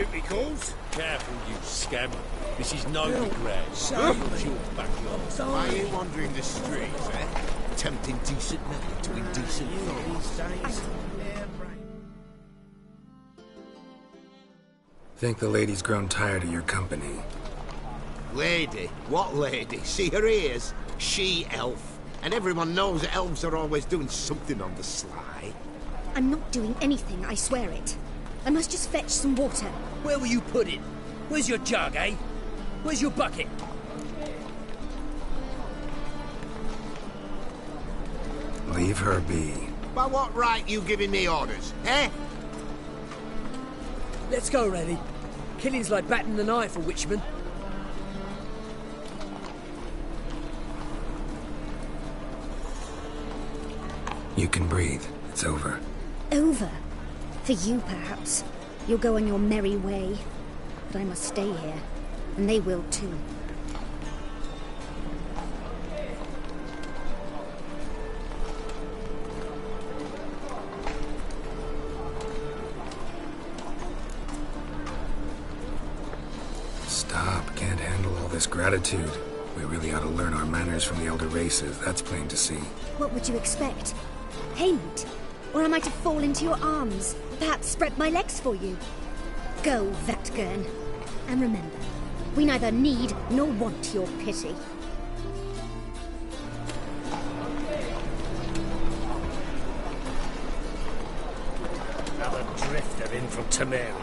duty calls. Careful, you scammer. This is no grass. It's your backyard. Why are you wandering the streets, eh? Tempting decent men to indecent thoughts. Think the lady's grown tired of your company. Lady? What lady? See her ears? She-elf. And everyone knows that elves are always doing something on the sly. I'm not doing anything, I swear it. I must just fetch some water. Where will you put it? Where's your jug, eh? Where's your bucket? Leave her be. By what right you giving me orders, eh? Let's go, Reddy. Killing's like batting an eye for witchmen. You can breathe. It's over. Over? For you, perhaps. You'll go on your merry way. But I must stay here. And they will too. Stop. Can't handle all this gratitude. We really ought to learn our manners from the elder races. That's plain to see. What would you expect? Payment? Or am I to fall into your arms? Perhaps spread my legs for you? Go, Vatgern. And remember, we neither need nor want your pity. Another drifter in from Temeria.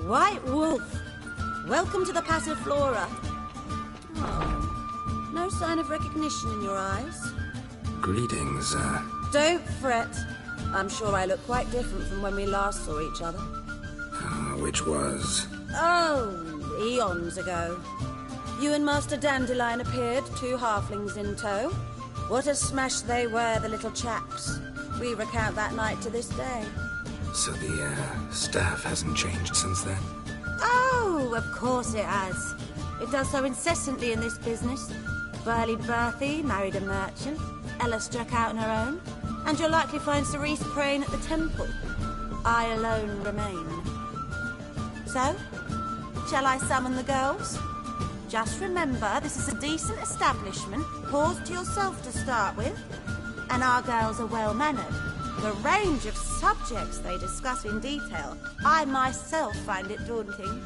White Wolf, welcome to the Passiflora. Oh, no sign of recognition in your eyes. Greetings, Don't fret. I'm sure I look quite different from when we last saw each other. which was... Oh, eons ago. You and Master Dandelion appeared, 2 halflings in tow. What a smash they were, the little chaps. We recount that night to this day. So the, staff hasn't changed since then? Oh, of course it has. It does so incessantly in this business. Burly Berthie married a merchant. Ella struck out on her own. And you'll likely find Cerise praying at the temple. I alone remain. So, shall I summon the girls? Just remember, this is a decent establishment. Pause to yourself to start with. And our girls are well-mannered. The range of subjects they discuss in detail, I myself find it daunting.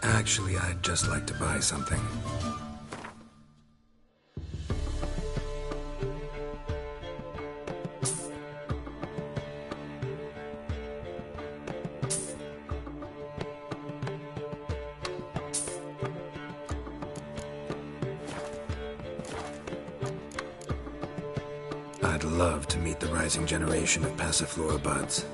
Actually, I'd just like to buy something. I'd love to meet the rising generation of Passiflora buds.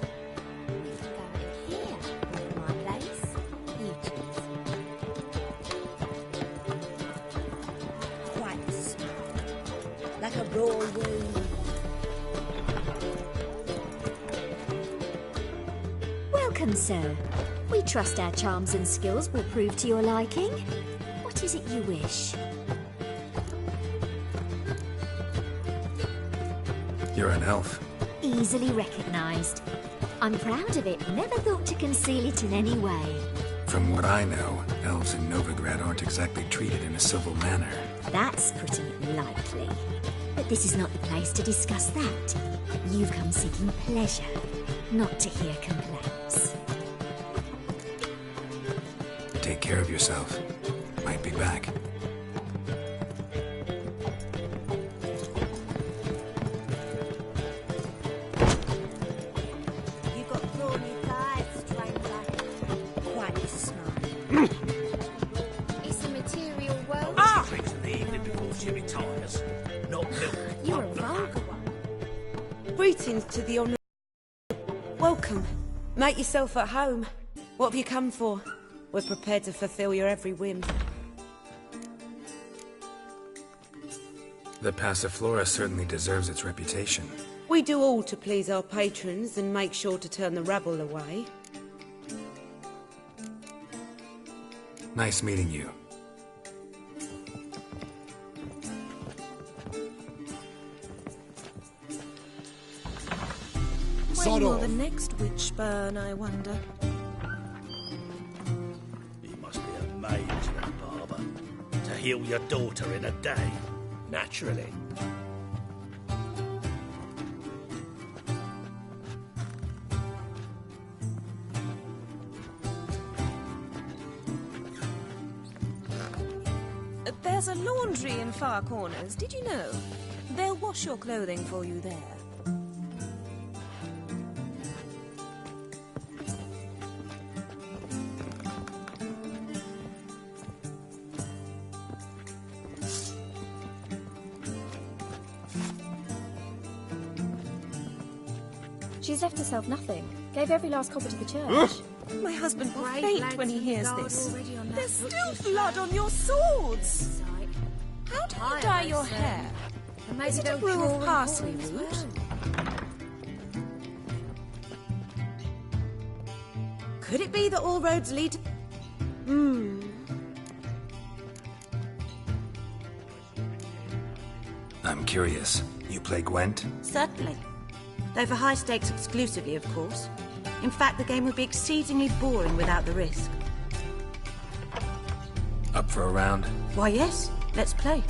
Quite smart. Like a raw wound. Welcome, sir. We trust our charms and skills will prove to your liking. What is it you wish? You're an elf. Easily recognized. I'm proud of it. Never thought to conceal it in any way. From what I know, elves in Novigrad aren't exactly treated in a civil manner. That's putting it lightly. But this is not the place to discuss that. You've come seeking pleasure, not to hear complaints. Take care of yourself. Might be back. You got thorny thighs, stranger. Quite smart. It's a material world. Drinks in the evening before she retires. Not milk. You're a vulgar one. Greetings to the honour. Welcome. Make yourself at home. What have you come for? We're prepared to fulfill your every whim. The Passiflora certainly deserves its reputation. We do all to please our patrons and make sure to turn the rabble away. Nice meeting you. When will the next witch burn, I wonder? You must be amazed, that barber. To heal your daughter in a day. Naturally. There's a laundry in Far Corners, did you know? They'll wash your clothing for you there. She's left herself nothing. Gave every last copper to the church. My husband will faint when he hears this. There's still blood on your swords! How do you dye your hair? Is it a brew of parsley root? Could it be that all roads lead to... I'm curious. You play Gwent? Certainly. Though for high stakes exclusively, of course. In fact, the game would be exceedingly boring without the risk. Up for a round? Why, yes. Let's play.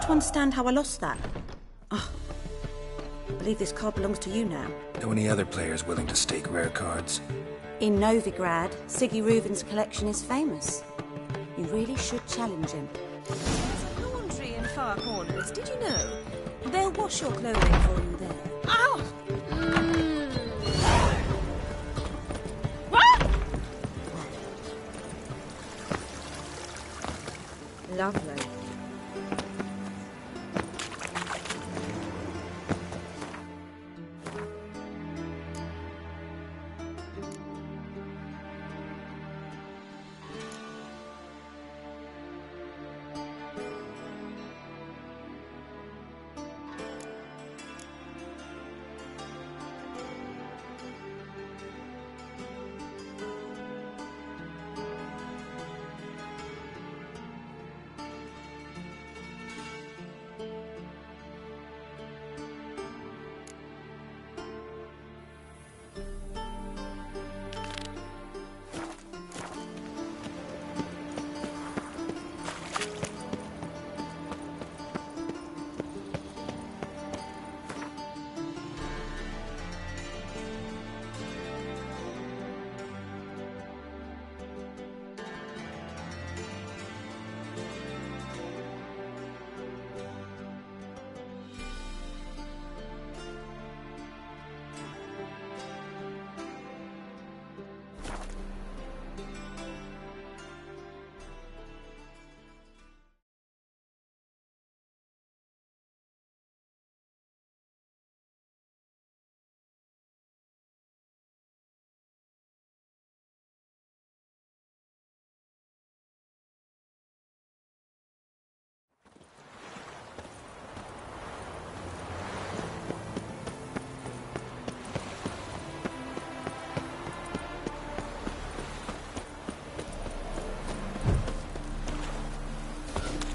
to understand how I lost that. Oh, I believe this card belongs to you now. Know any other players willing to stake rare cards? In Novigrad, Siggy Reuven's collection is famous. You really should challenge him. There's a laundry in far corners, did you know? They'll wash your clothing for you there. Ow! Lovely.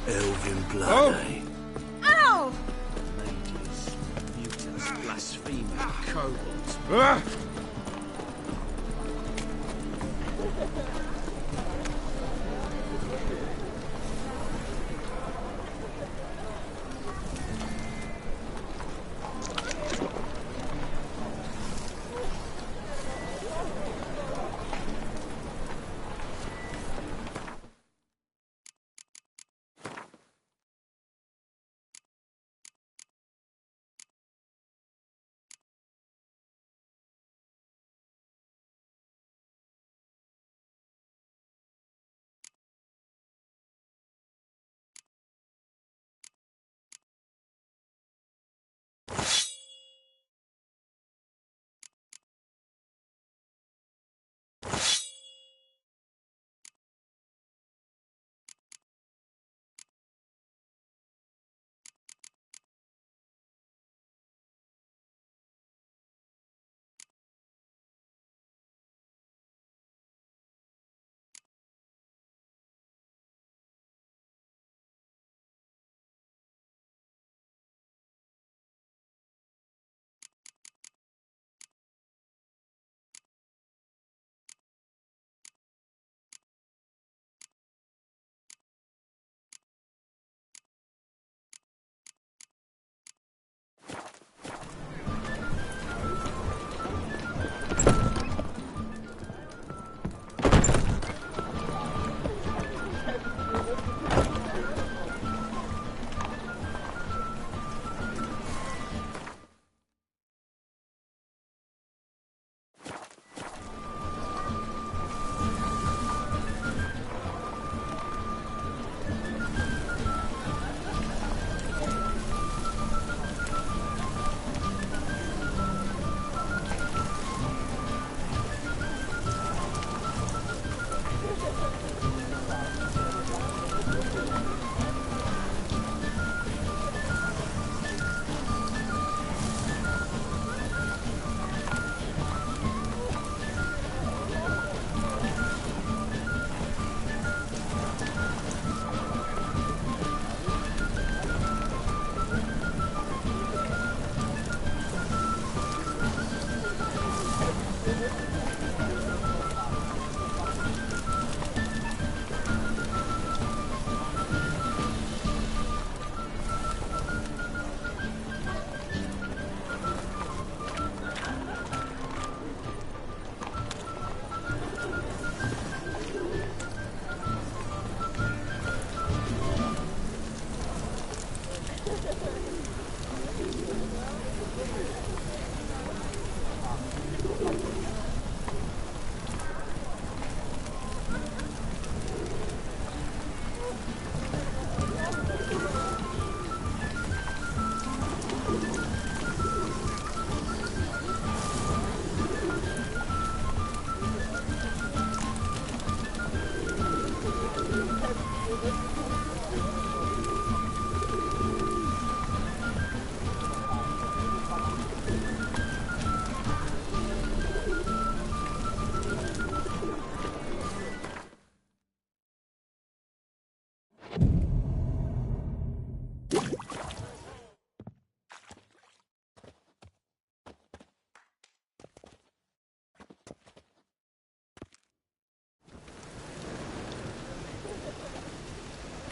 Elven blood, eh? Ow! Mages, mutants, blasphemers, kobolds.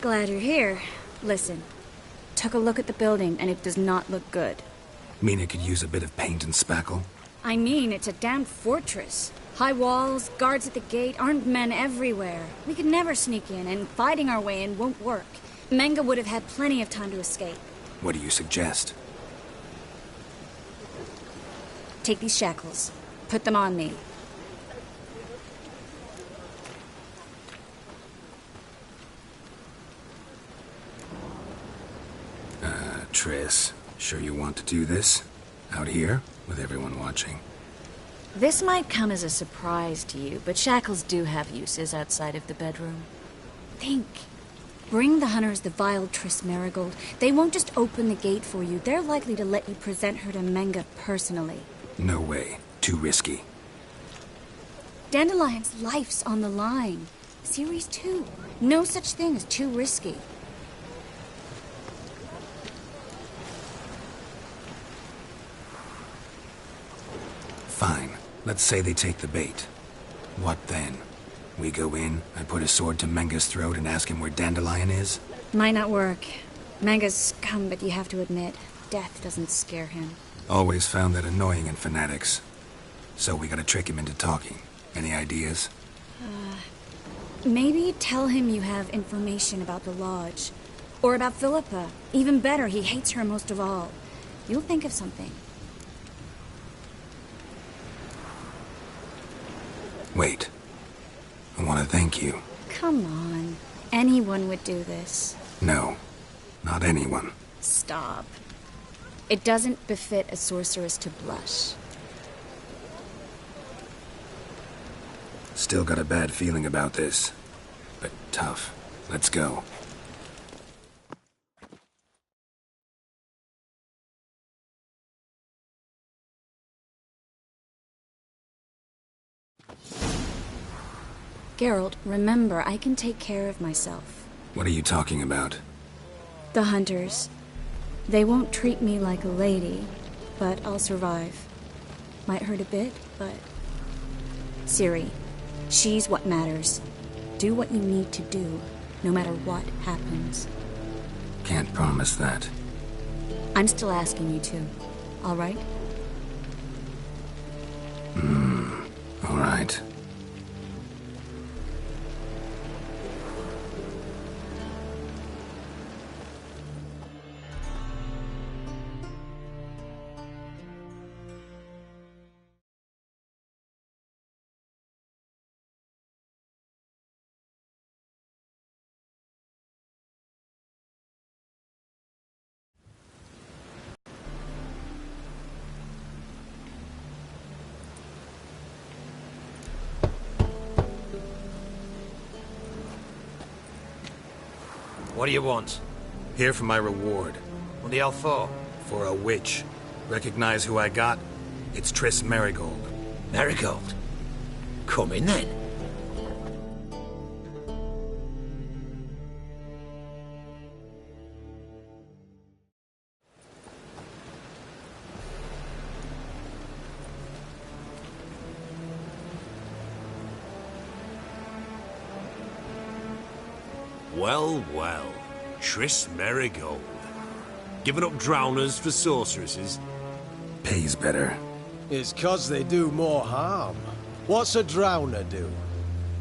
Glad you're here. Listen, took a look at the building and it does not look good. Mean it could use a bit of paint and spackle? I mean, it's a damn fortress. High walls, guards at the gate, armed men everywhere. We could never sneak in, and fighting our way in won't work. Menge would have had plenty of time to escape. What do you suggest? Take these shackles. Put them on me. Triss, sure you want to do this? Out here, with everyone watching? This might come as a surprise to you, but shackles do have uses outside of the bedroom. Think. Bring the hunters the vile Triss Merigold. They won't just open the gate for you. They're likely to let you present her to Menge personally. No way. Too risky. Dandelion's life's on the line. Series 2. No such thing as too risky. Fine. Let's say they take the bait. What then? We go in, I put a sword to Menge's throat and ask him where Dandelion is? Might not work. Menge's scum, but you have to admit, death doesn't scare him. Always found that annoying in fanatics. So we gotta trick him into talking. Any ideas? Maybe tell him you have information about the Lodge. Or about Philippa. Even better, he hates her most of all. You'll think of something. Wait. I want to thank you. Come on. Anyone would do this. No. Not anyone. Stop. It doesn't befit a sorceress to blush. Still got a bad feeling about this. But tough. Let's go. Geralt, remember, I can take care of myself. What are you talking about? The hunters. They won't treat me like a lady, but I'll survive. Might hurt a bit, but... Ciri, she's what matters. Do what you need to do, no matter what happens. Can't promise that. I'm still asking you to, all right? All right. What do you want? Here for my reward. What the hell for? For a witch. Recognize who I got? It's Triss Merigold. Merigold? Come in then. Well, well. Triss Merigold. Giving up drowners for sorceresses? Pays better. It's 'cause they do more harm. What's a drowner do?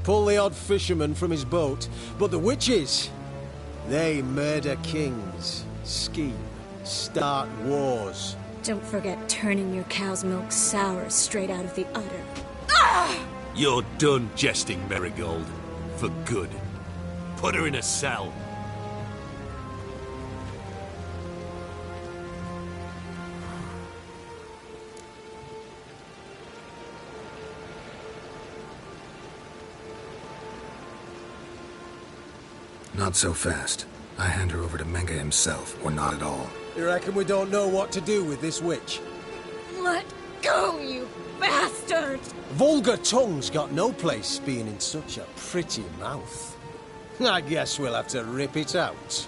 Pull the odd fisherman from his boat, but the witches, they murder kings, scheme, start wars. Don't forget turning your cow's milk sour straight out of the udder. You're done jesting, Merigold. For good. Put her in a cell. Not so fast. I hand her over to Menga himself, or not at all. You reckon we don't know what to do with this witch? Let go, you bastard! Vulgar tongue's got no place being in such a pretty mouth. I guess we'll have to rip it out.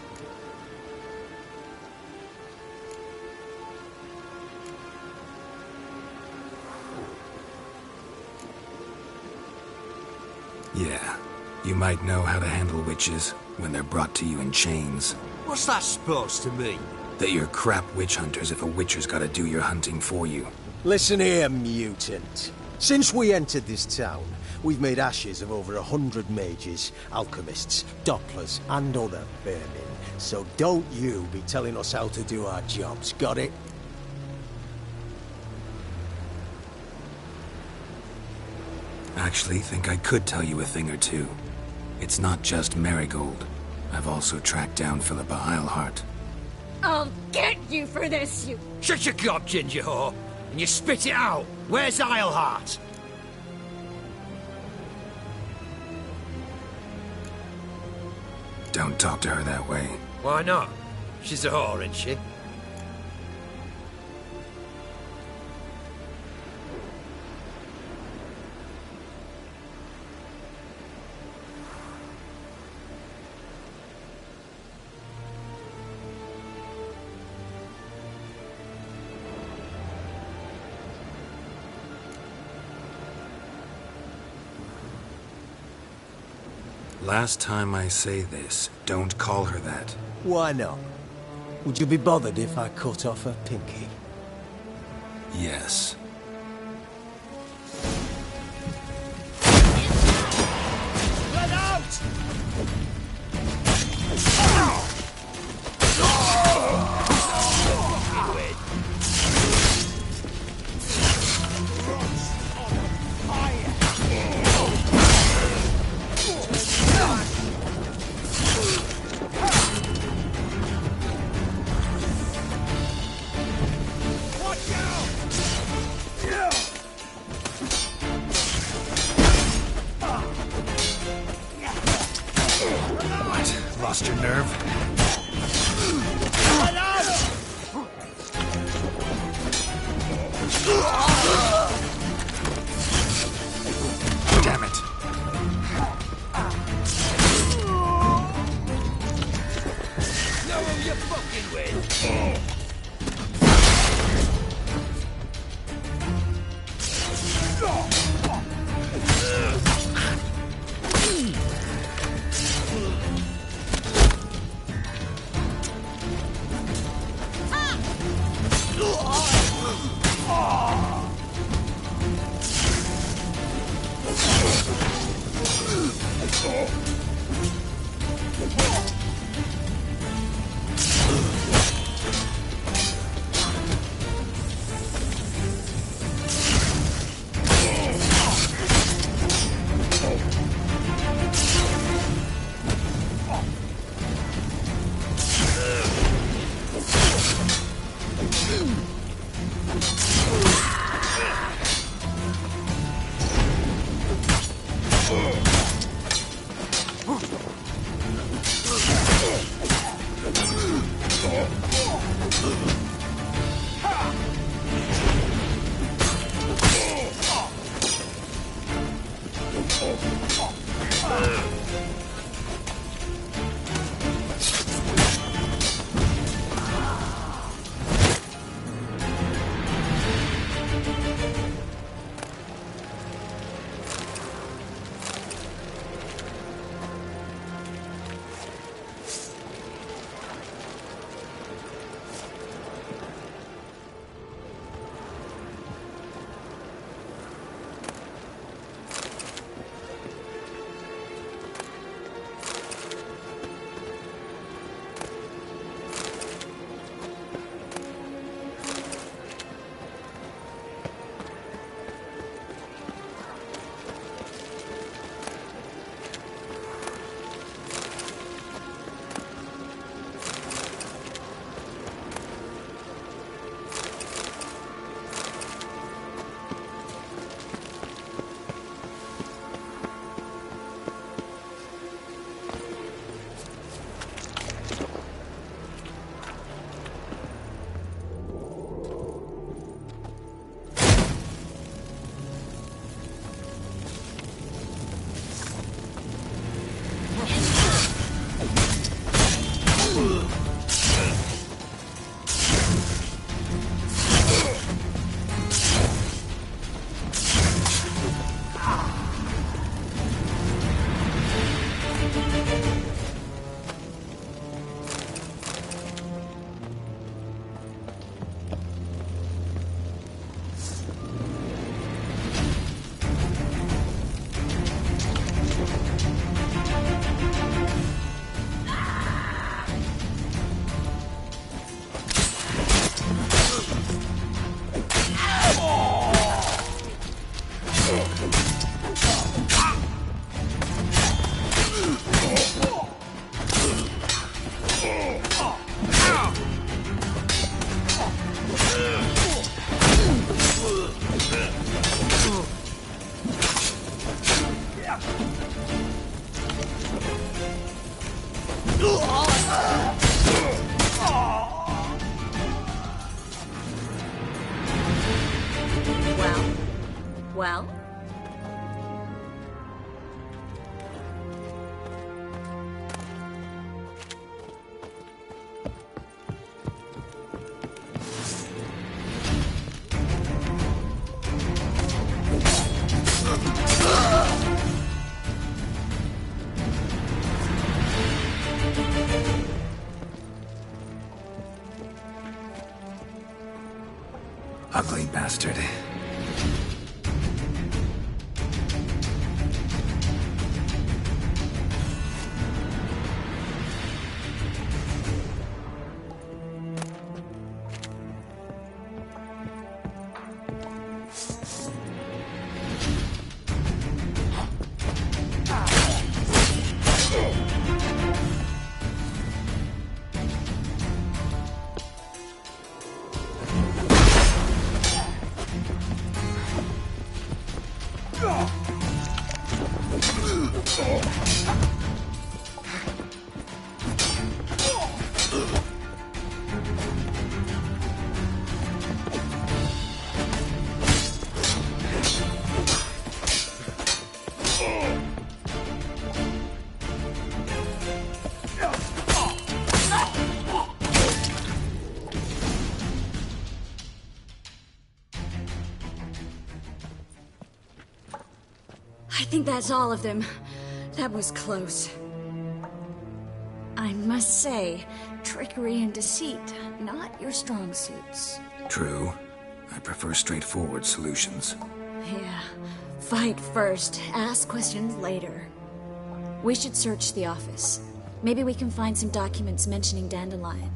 Yeah, you might know how to handle witches when they're brought to you in chains. What's that supposed to mean? That you're crap witch hunters if a witcher's gotta do your hunting for you. Listen here, mutant. Since we entered this town, we've made ashes of over 100 mages, alchemists, dopplers, and other vermin. So don't you be telling us how to do our jobs, got it? Actually, think I could tell you a thing or two. It's not just Marigold. I've also tracked down Philippa Eilhart. I'll get you for this, you... Shut your gob, ginger whore, and you spit it out. Where's Eilhart? Don't talk to her that way. Why not? She's a whore, isn't she? Last time I say this, don't call her that. Why not? Would you be bothered if I cut off her pinky? Yes. Let out! Lost your nerve? Damn it. Know who you're fucking with? Well? Ugly bastard. I think that's all of them. That was close. I must say, trickery and deceit, not your strong suits. True. I prefer straightforward solutions. Yeah. Fight first, ask questions later. We should search the office. Maybe we can find some documents mentioning Dandelion.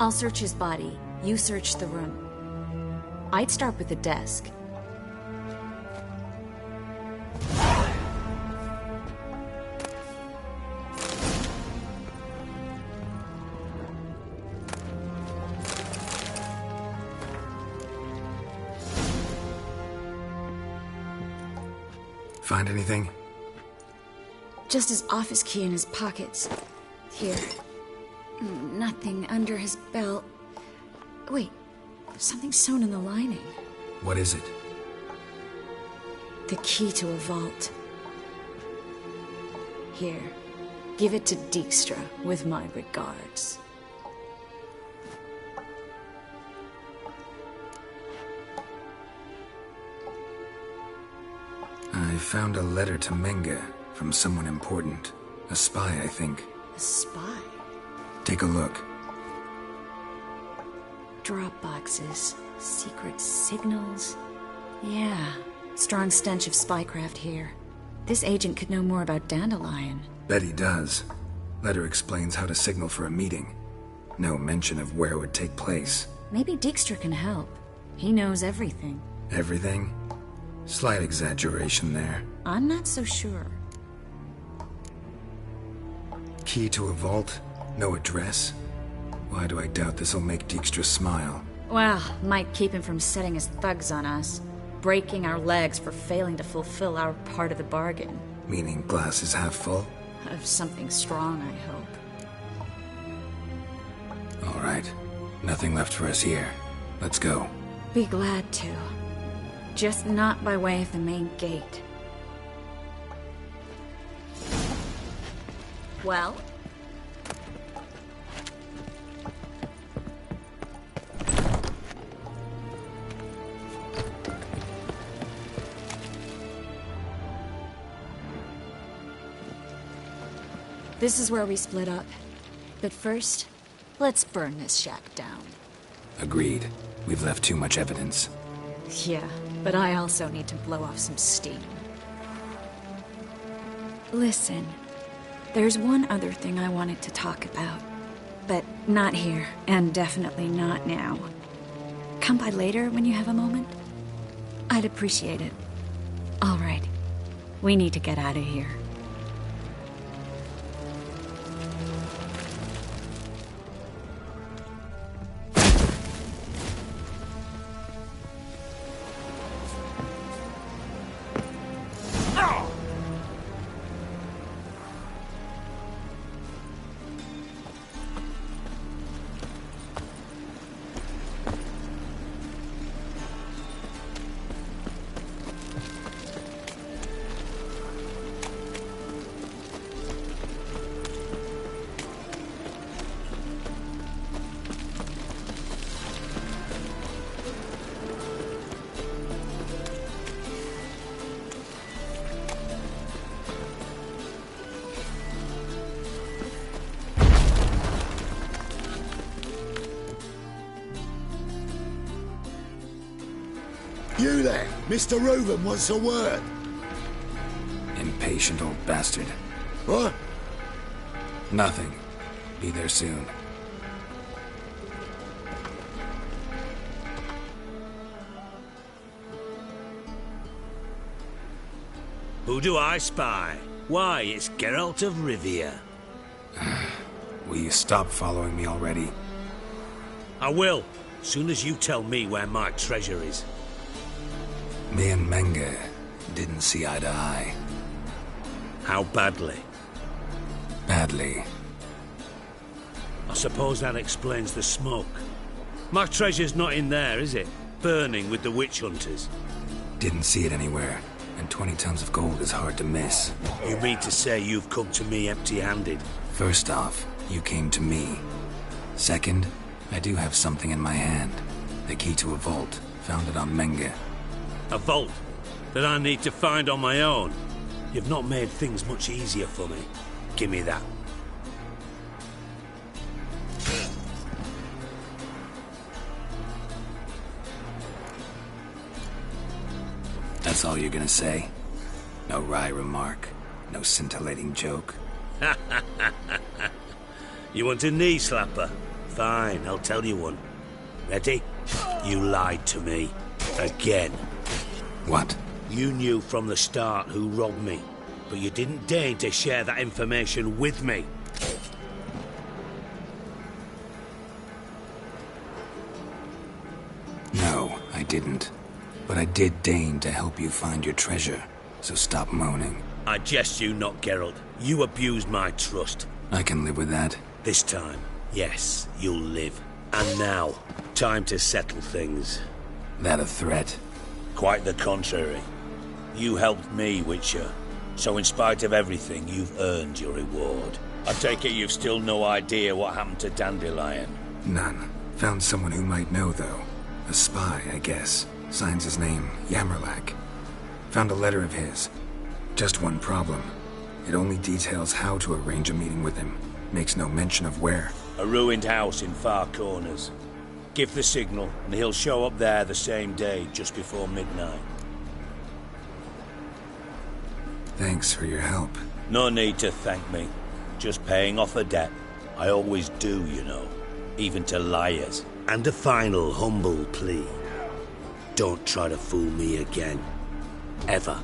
I'll search his body. You search the room. I'd start with the desk. Find anything? Just his office key in his pockets. Here. Nothing under his belt. Wait, something sewn in the lining. What is it? The key to a vault. Here, give it to Dijkstra with my regards. I found a letter to Menge from someone important. A spy, I think. A spy? Take a look. Drop boxes, secret signals. Yeah, strong stench of spycraft here. This agent could know more about Dandelion. Bet he does. Letter explains how to signal for a meeting. No mention of where it would take place. Maybe Dijkstra can help. He knows everything. Everything? Slight exaggeration there. I'm not so sure. Key to a vault? No address? Why do I doubt this'll make Dijkstra smile? Well, might keep him from setting his thugs on us. Breaking our legs for failing to fulfill our part of the bargain. Meaning glass is half full? Of something strong, I hope. All right. Nothing left for us here. Let's go. Be glad to. Just not by way of the main gate. Well? This is where we split up. But first, let's burn this shack down. Agreed. We've left too much evidence. Yeah, but I also need to blow off some steam. Listen, there's one other thing I wanted to talk about. But not here, and definitely not now. Come by later when you have a moment? I'd appreciate it. All right. We need to get out of here. You there, Mr. Reuben wants a word. Impatient old bastard. What? Nothing. Be there soon. Who do I spy? Why, it's Geralt of Rivia. Will you stop following me already? I will, soon as you tell me where my treasure is. Me and Menge didn't see eye to eye. How badly? Badly. I suppose that explains the smoke. My treasure's not in there, is it? Burning with the witch hunters. Didn't see it anywhere, and 20 tons of gold is hard to miss. You mean to say you've come to me empty-handed? First off, you came to me. Second, I do have something in my hand. The key to a vault, found it on Menge. A vault? That I need to find on my own? You've not made things much easier for me. Give me that. That's all you're gonna say? No wry remark? No scintillating joke? You want a knee slapper? Fine, I'll tell you one. Ready? You lied to me. Again. What? You knew from the start who robbed me, but you didn't deign to share that information with me. No, I didn't. But I did deign to help you find your treasure, so stop moaning. I jest you not, Geralt. You abused my trust. I can live with that. This time, yes, you'll live. And now, time to settle things. That a threat? Quite the contrary. You helped me, Witcher. So in spite of everything, you've earned your reward. I take it you've still no idea what happened to Dandelion? None. Found someone who might know, though. A spy, I guess. Signs his name, Yamerlak. Found a letter of his. Just one problem. It only details how to arrange a meeting with him. Makes no mention of where. A ruined house in Far Corners. Give the signal, and he'll show up there the same day, just before midnight. Thanks for your help. No need to thank me. Just paying off a debt. I always do, you know. Even to liars. And a final humble plea. Don't try to fool me again. Ever.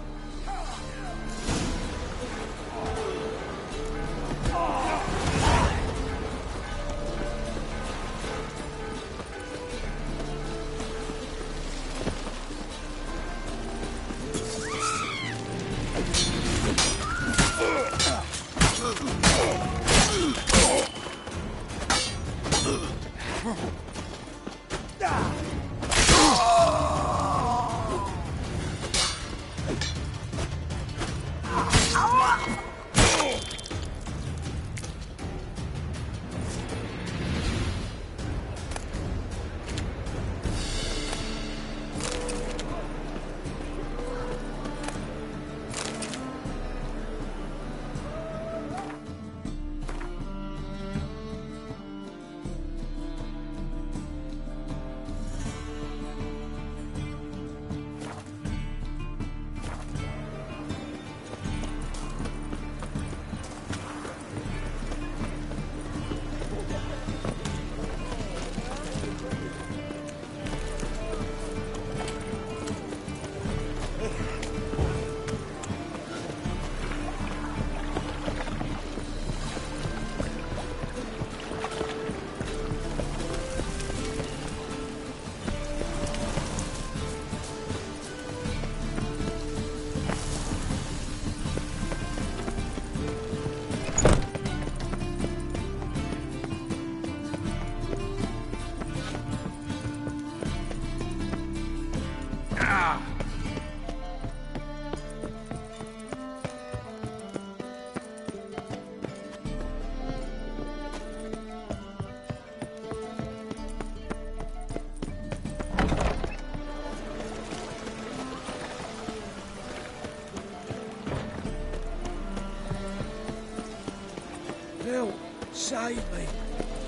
Phil, save me.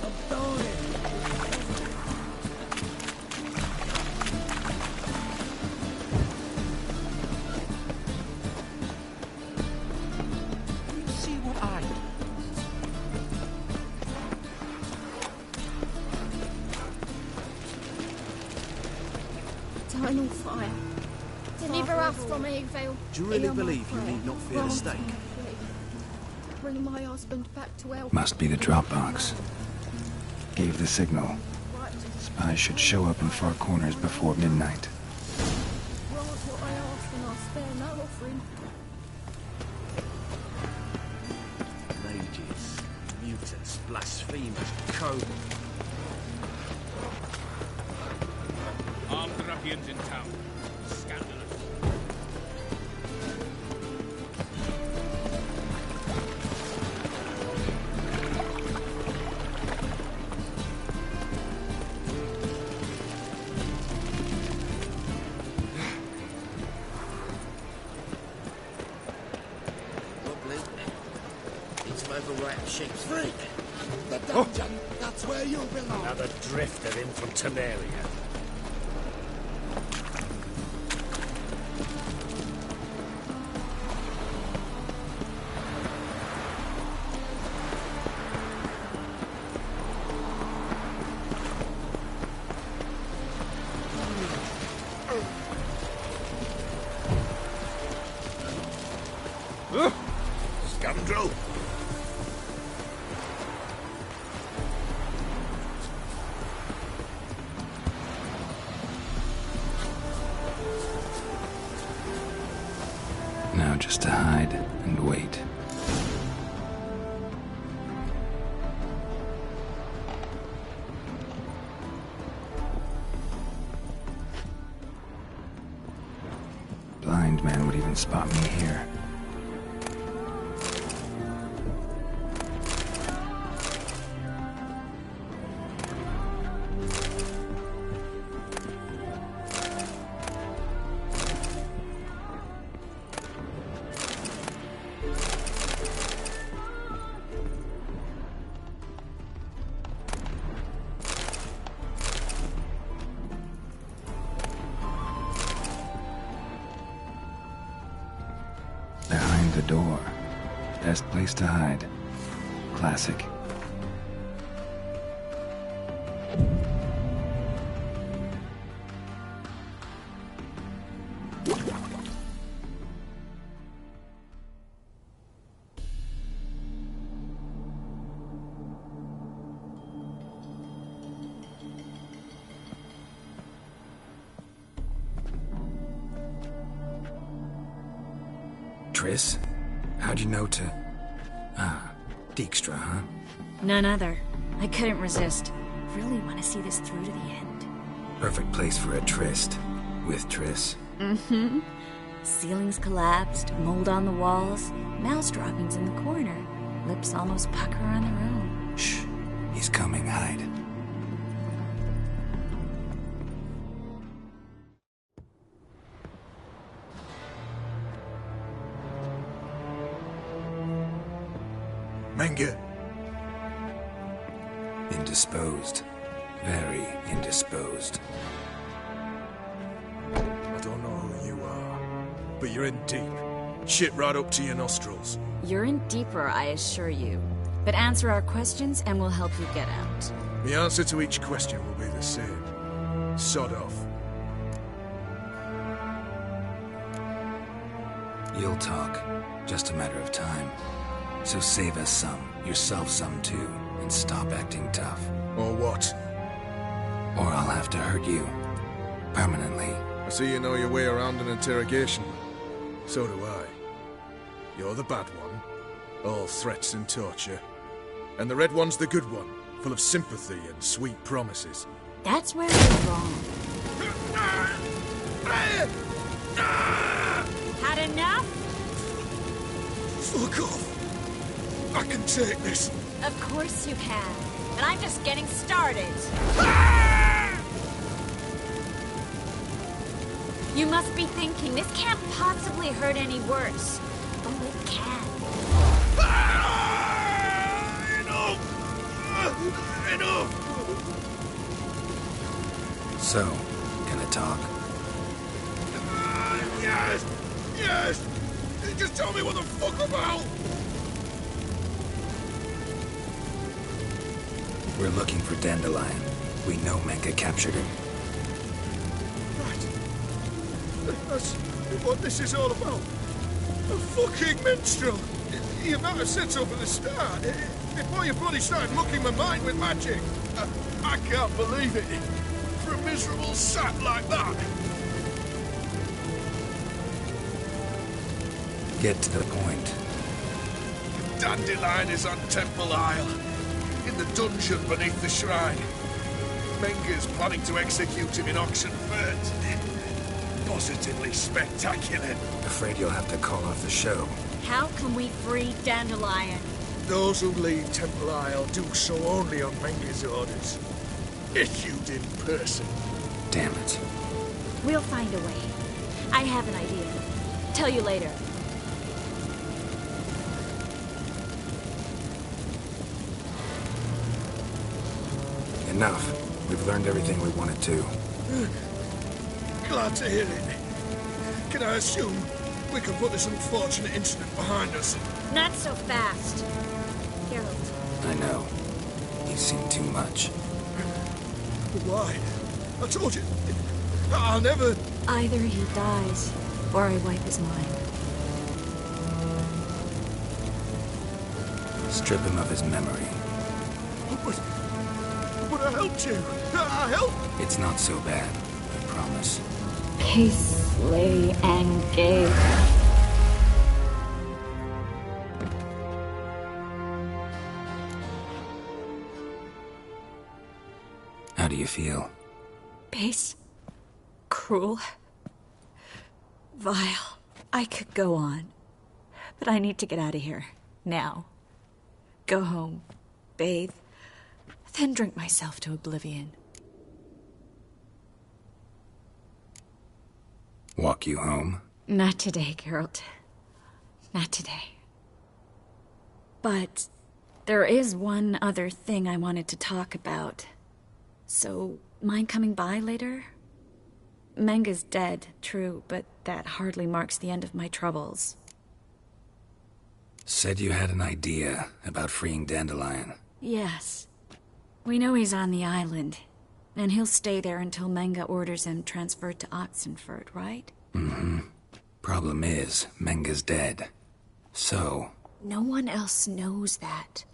I'm dying. final fire. Deliver us from Evil. Do you really believe you need not fear the stake? Bring my husband back to Elf. Must be the drop box. Gave the signal. Spies should show up in far corners before midnight. Grant what I ask and I'll spare no offering. Mages, mutants, blasphemers, code. Armed ruffians in town. Scandalous. Shapes free. The dungeon, that's where you belong. Another drifter in from Temeria. Scoundrel! Now just to hide and wait. Blind man would even spot me here. Behind the door. Best place to hide. Classic. Triss? How'd you know to... Ah, Dijkstra, huh? None other. I couldn't resist. Really want to see this through to the end. Perfect place for a tryst. With Triss. Mm-hmm. Ceilings collapsed, mold on the walls, mouse droppings in the corner. Lips almost pucker on their own. Shh. He's coming, hide. Menge. Indisposed. Very indisposed. I don't know who you are, but you're in deep. Shit right up to your nostrils. You're in deeper, I assure you. But answer our questions and we'll help you get out. The answer to each question will be the same. Sod off. You'll talk. Just a matter of time. So save us some, yourself some too, and stop acting tough. Or what? Or I'll have to hurt you. Permanently. I see you know your way around an interrogation. So do I. You're the bad one. All threats and torture. And the red one's the good one, full of sympathy and sweet promises. That's where you're wrong. Had enough? Fuck off! I can take this. Of course you can. And I'm just getting started. You must be thinking, this can't possibly hurt any worse. Oh, it can. Enough! So, gonna talk? Yes! Yes! Just tell me what the fuck about! We're looking for Dandelion. We know Menge captured him. Right. That's what this is all about. A fucking minstrel! You might have said so from the start. Before you bloody started mucking my mind with magic. I can't believe it. For a miserable sap like that. Get to the point. Dandelion is on Temple Isle, in the dungeon beneath the shrine. Menger's planning to execute him in Oxenfurt. Positively spectacular. Afraid you'll have to call off the show. How can we free Dandelion? Those who leave Temple Isle do so only on Menger's orders. Issued in person. Damn it. We'll find a way. I have an idea. Tell you later. Enough. We've learned everything we wanted to. Glad to hear it. Can I assume we can put this unfortunate incident behind us? Not so fast. Geralt. I know. He's seen too much. Why? I told you. I'll never... Either he dies, or I wipe his mind. Strip him of his memory. But I helped you. I helped. It's not so bad, I promise. Peacefully engage. How do you feel? Base. Cruel. Vile. I could go on. But I need to get out of here. Now. Go home. Bathe. Then drink myself to oblivion. Walk you home? Not today, Geralt. Not today. But there is one other thing I wanted to talk about. So, mind coming by later? Menga's dead, true, but that hardly marks the end of my troubles. Said you had an idea about freeing Dandelion. Yes. We know he's on the island, and he'll stay there until Menga orders him transferred to Oxenfurt, right? Mm-hmm. Problem is, Menga's dead. So... No one else knows that.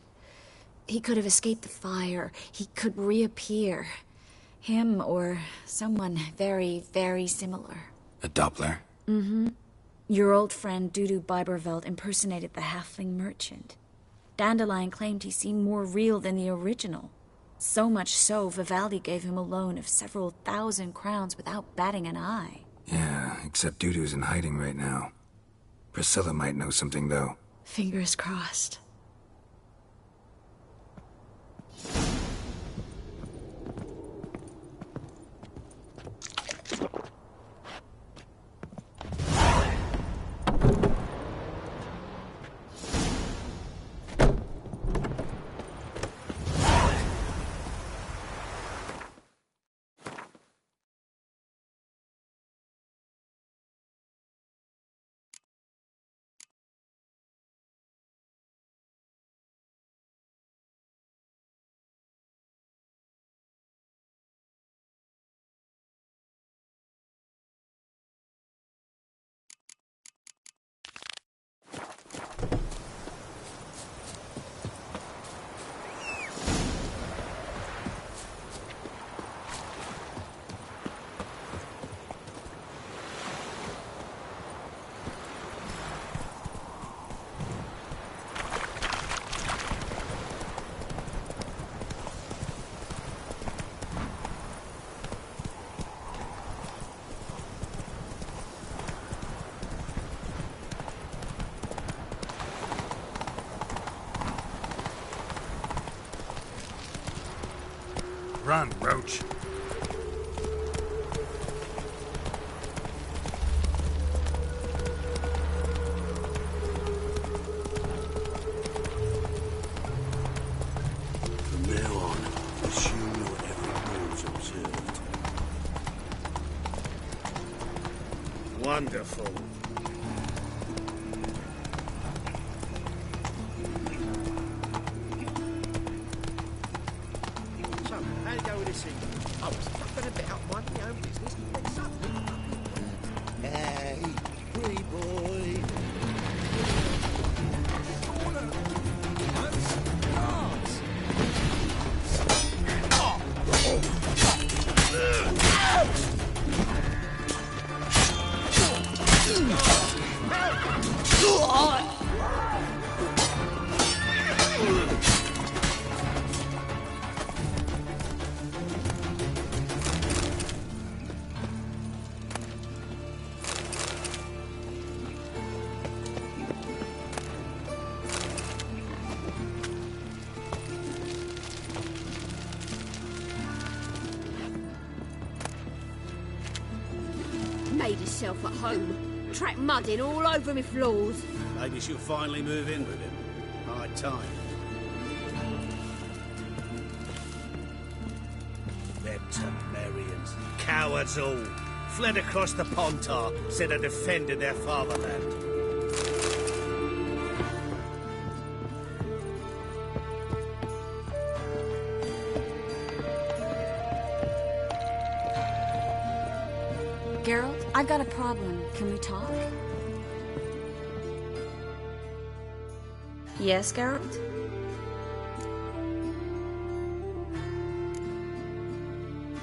He could have escaped the fire. He could reappear. Him or someone very, very similar. A Doppler? Mm-hmm. Your old friend Dudu Biberveld impersonated the halfling merchant. Dandelion claimed he seemed more real than the original. So much so, Vivaldi gave him a loan of several thousand crowns without batting an eye. Yeah, except Dudu's in hiding right now. Priscilla might know something, though. Fingers crossed. Run, Roach. From now on, assume your every move's observed. Wonderful. made herself at home. Track mudding all over me floors. Maybe she'll finally move in with him. High time. Them Temerians. Cowards all. Fled across the Pontar, said they defended their fatherland. Geralt, I've got a problem. Can we talk? Yes, Geralt?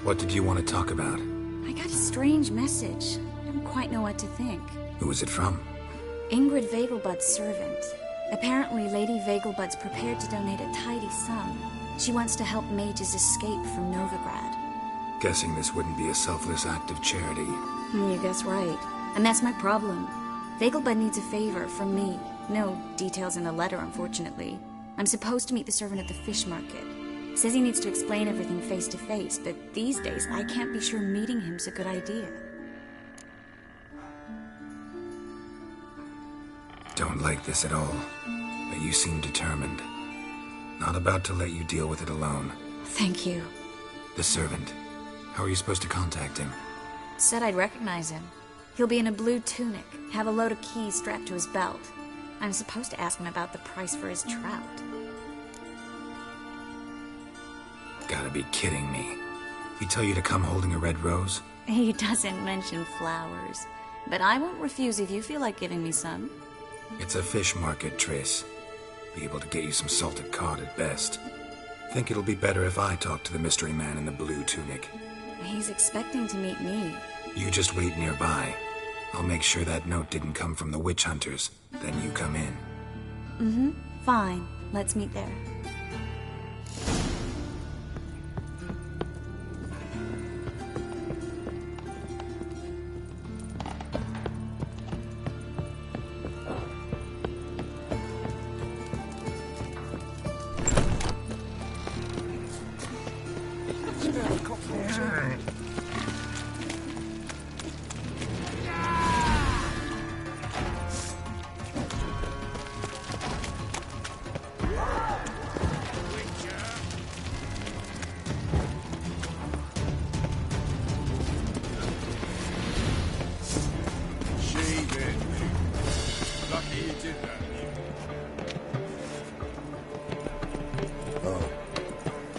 What did you want to talk about? I got a strange message. I don't quite know what to think. Who was it from? Ingrid Vegelbud's servant. Apparently, Lady Vegelbud's prepared to donate a tidy sum. She wants to help mages escape from Novigrad. Guessing this wouldn't be a selfless act of charity. You guess right. And that's my problem. Vegelbud needs a favor from me. No details in the letter, unfortunately. I'm supposed to meet the servant at the fish market. Says he needs to explain everything face to face, but these days I can't be sure meeting him's a good idea. Don't like this at all, but you seem determined. Not about to let you deal with it alone. Thank you. The servant. How are you supposed to contact him? Said I'd recognize him. He'll be in a blue tunic, have a load of keys strapped to his belt. I'm supposed to ask him about the price for his trout. Gotta be kidding me. He tell you to come holding a red rose? He doesn't mention flowers, but I won't refuse if you feel like giving me some. It's a fish market, Triss. Be able to get you some salted cod at best. Think it'll be better if I talk to the mystery man in the blue tunic. He's expecting to meet me. You just wait nearby. I'll make sure that note didn't come from the witch hunters. Then you come in. Mm-hmm. Fine. Let's meet there.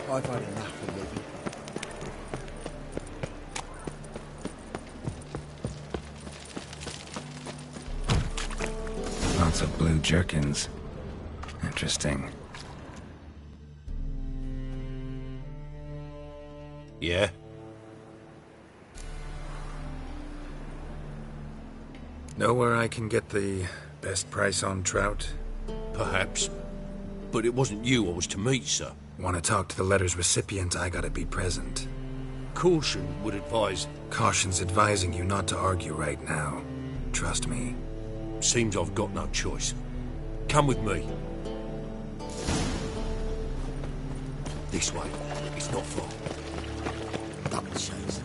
I've had enough of living. Lots of blue jerkins. Interesting. Yeah? Know where I can get the best price on trout? Perhaps. But it wasn't you I was to meet, sir. Want to talk to the letter's recipient, I gotta be present. Caution would advise... Caution's advising you not to argue right now. Trust me. Seems I've got no choice. Come with me. This way. It's not far. Up the chase.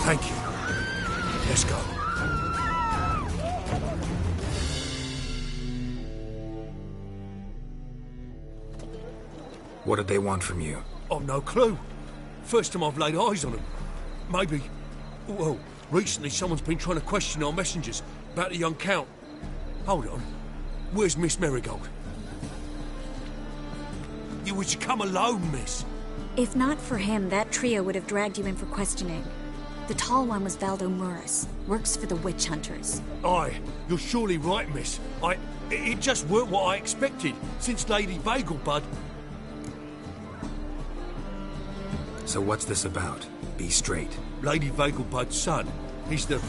Thank you. Let's go. What did they want from you? I've no clue. First time I've laid eyes on them. Maybe... Well, recently someone's been trying to question our messengers about the young Count. Hold on. Where's Miss Merigold? You was to come alone, miss. If not for him, that trio would have dragged you in for questioning. The tall one was Valdo Muris. Works for the witch hunters. Aye, you're surely right, miss. It just weren't what I expected, since Lady Vegelbud... So what's this about? Be straight. Lady Vegelbud's son. He's the...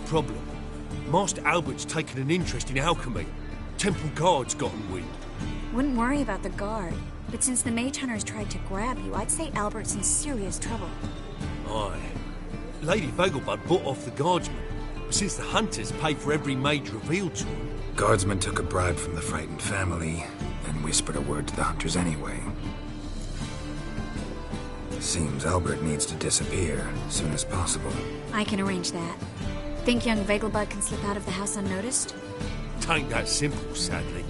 problem. Master Albert's taken an interest in alchemy. Temple Guard's gotten wind. Wouldn't worry about the guard. But since the mage hunters tried to grab you, I'd say Albert's in serious trouble. Aye. Lady Vegelbud bought off the guardsmen. Since the hunters pay for every mage revealed to them. Guardsmen took a bribe from the frightened family and whispered a word to the hunters anyway. Seems Albert needs to disappear as soon as possible. I can arrange that. Think young Vegelbud can slip out of the house unnoticed? Tain't that simple, sadly.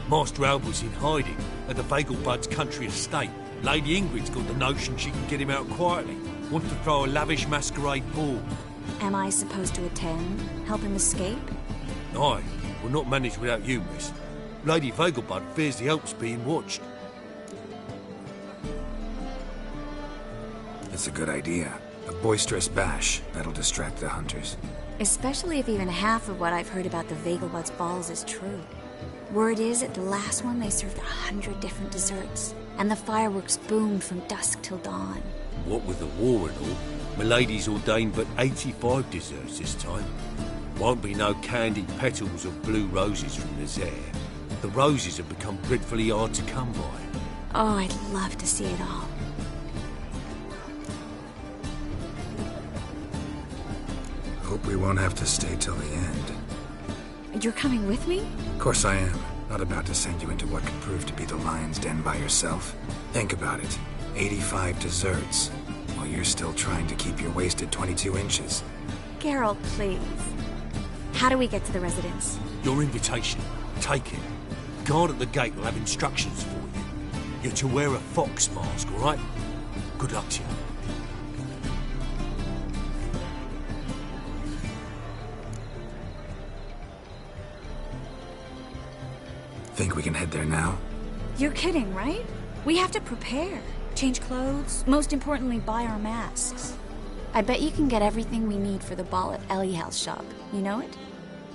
Master Albert's in hiding at the Vegelbud's country estate. Lady Ingrid's got the notion she can get him out quietly. Wants to throw a lavish masquerade ball. Am I supposed to attend? Help him escape? Aye, we'll not manage without you, miss. Lady Vegelbud fears the Alp's being watched. It's a good idea. A boisterous bash that'll distract the hunters. Especially if even half of what I've heard about the Vegelbud's balls is true. Word is, at the last one they served 100 different desserts, and the fireworks boomed from dusk till dawn. What with the war and all, Milady's ordained but 85 desserts this time. Won't be no candied petals of blue roses from the Zaire. The roses have become dreadfully hard to come by. Oh, I'd love to see it all. Hope we won't have to stay till the end. You're coming with me? Of course I am. Not about to send you into what could prove to be the lion's den by yourself. Think about it. 85 desserts, while you're still trying to keep your waist at 22 inches. Geralt, please. How do we get to the residence? Your invitation. Take it. Guard at the gate will have instructions for you. You're to wear a fox mask, all right? Good luck to you. Think we can head there now? You're kidding, right? We have to prepare. Change clothes. Most importantly, buy our masks. I bet you can get everything we need for the ball at Eliel's shop. You know it?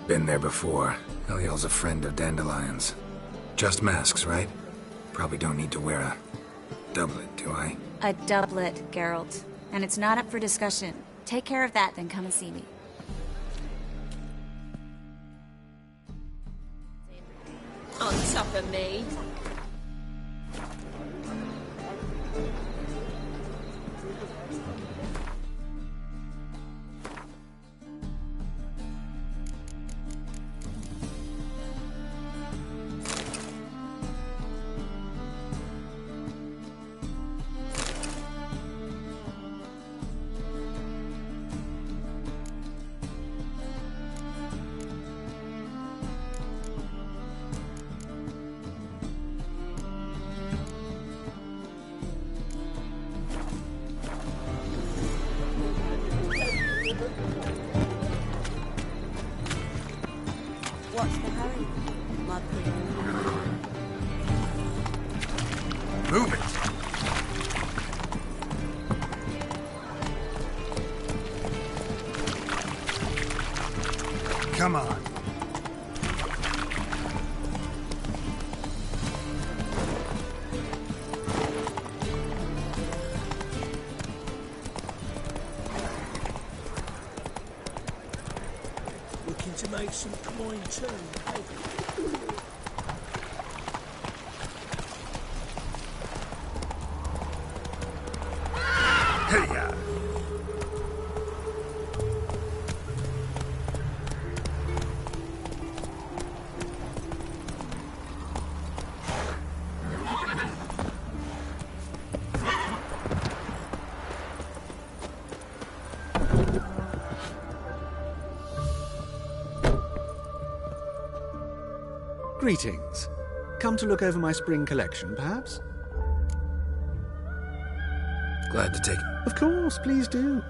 Been there before. Eliel's a friend of Dandelion's. Just masks, right? Probably don't need to wear a doublet, do I? A doublet, Geralt. And it's not up for discussion. Take care of that, then come and see me. On top of me. What's the hurry, my queen? Move it! Come on. Looking to make some coin too. Hey-ya! Greetings. Come to look over my spring collection, perhaps? Glad to take... Of course, please do.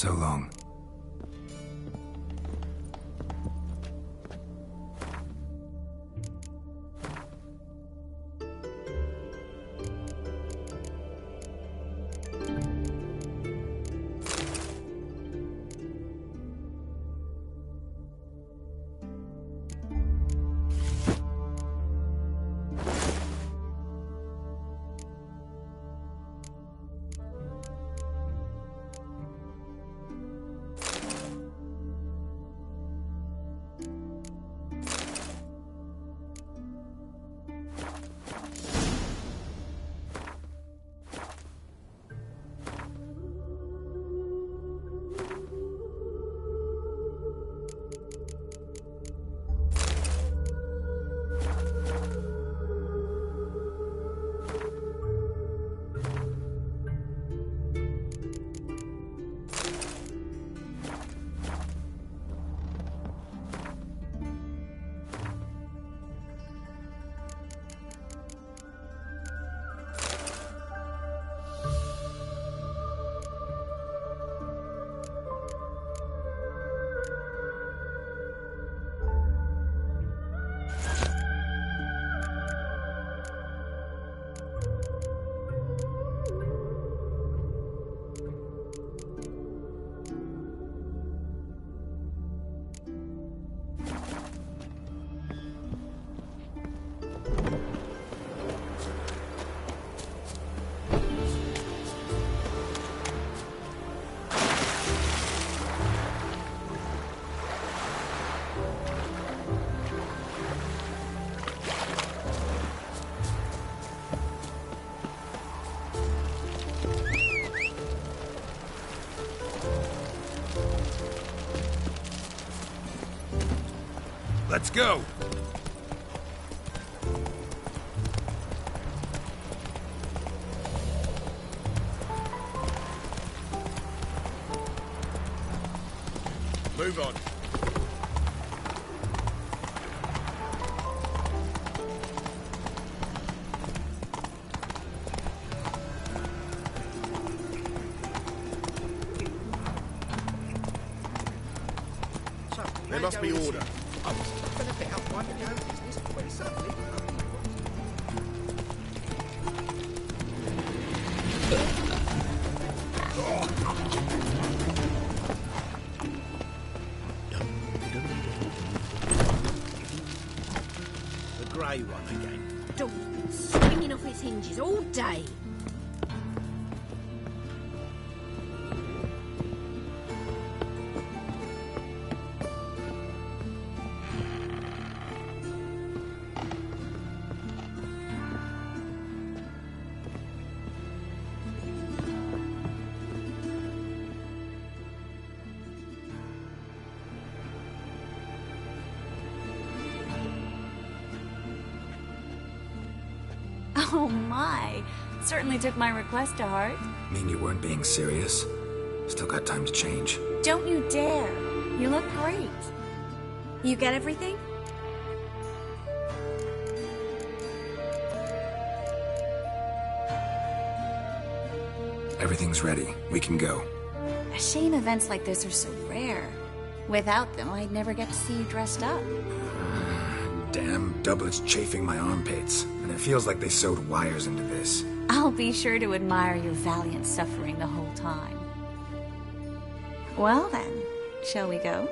So long. Let's go! Move on. There must be order. The grey one again. Dog's been swinging off his hinges all day. Oh my. Certainly took my request to heart. Mean you weren't being serious? Still got time to change. Don't you dare. You look great. You get everything? Everything's ready. We can go. A shame events like this are so rare. Without them, I'd never get to see you dressed up. Damn doublets chafing my armpits, and it feels like they sewed wires into this. I'll be sure to admire your valiant suffering the whole time. Well then, shall we go?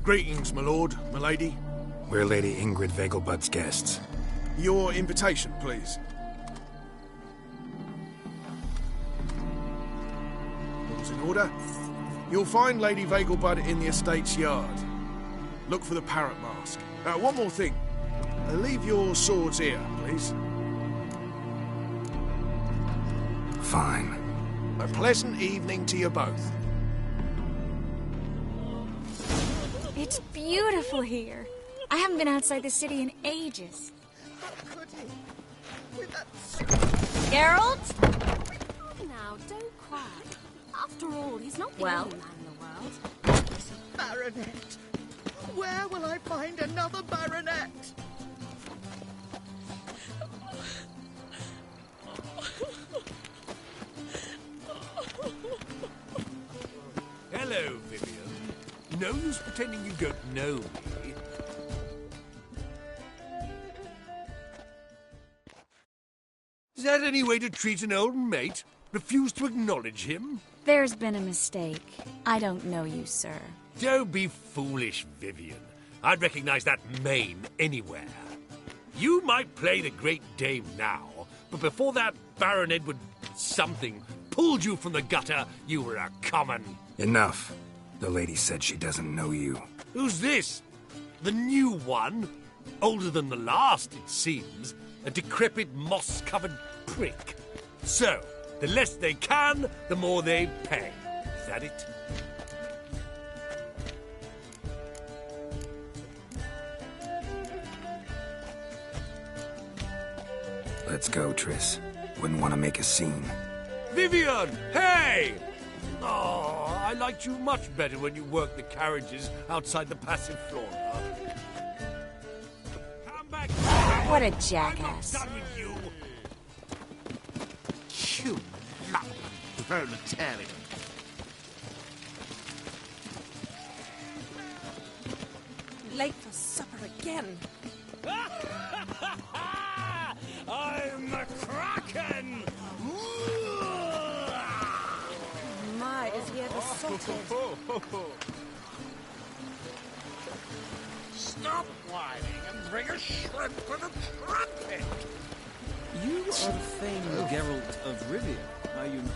Greetings, my lord, my lady. We're Lady Ingrid Vegelbud's guests. Your invitation, please. in order. You'll find Lady Vegelbud in the estate's yard. Look for the parrot mask. One more thing. Leave your swords here, please. Fine. A pleasant evening to you both. It's beautiful here. I haven't been outside the city in ages. Geralt? Now, don't cry. After all, he's not the only man in the world. Baronet! Where will I find another baronet? Hello, Vivian. No use pretending you don't know me. Is that any way to treat an old mate? Refuse to acknowledge him? There's been a mistake. I don't know you, sir. Don't be foolish, Vivian. I'd recognize that mane anywhere. You might play the Great Dame now, but before that Baron Edward something pulled you from the gutter, you were a common... Enough. The lady said she doesn't know you. Who's this? The new one? Older than the last, it seems. A decrepit, moss-covered prick. So, the less they can, the more they pay. Is that it? Let's go, Triss. Wouldn't want to make a scene. Vivian! Hey! Oh, I liked you much better when you worked the carriages outside the passive flora. Come back! What a jackass. I'm not done with you! You lump proletarian. Late for supper again. I'm the Kraken! My, is he ever salted? Stop whining and bring a shrimp for the trumpet! You are the famed Geralt of Rivia, are you not?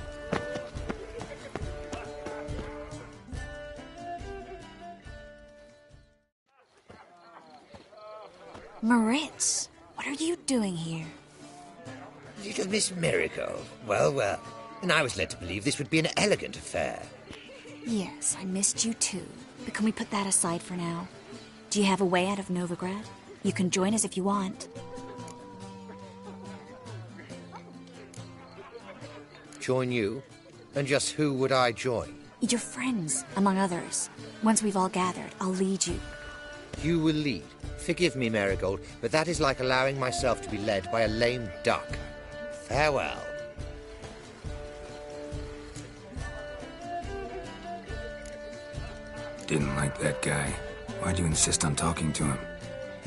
Moritz, what are you doing here? Little Miss Marigold. Well, well. And I was led to believe this would be an elegant affair. Yes, I missed you too. But can we put that aside for now? Do you have a way out of Novigrad? You can join us if you want. Join you? And just who would I join? Your friends, among others. Once we've all gathered, I'll lead you. You will lead. Forgive me, Marigold, but that is like allowing myself to be led by a lame duck. Farewell. Didn't like that guy. Why'd you insist on talking to him?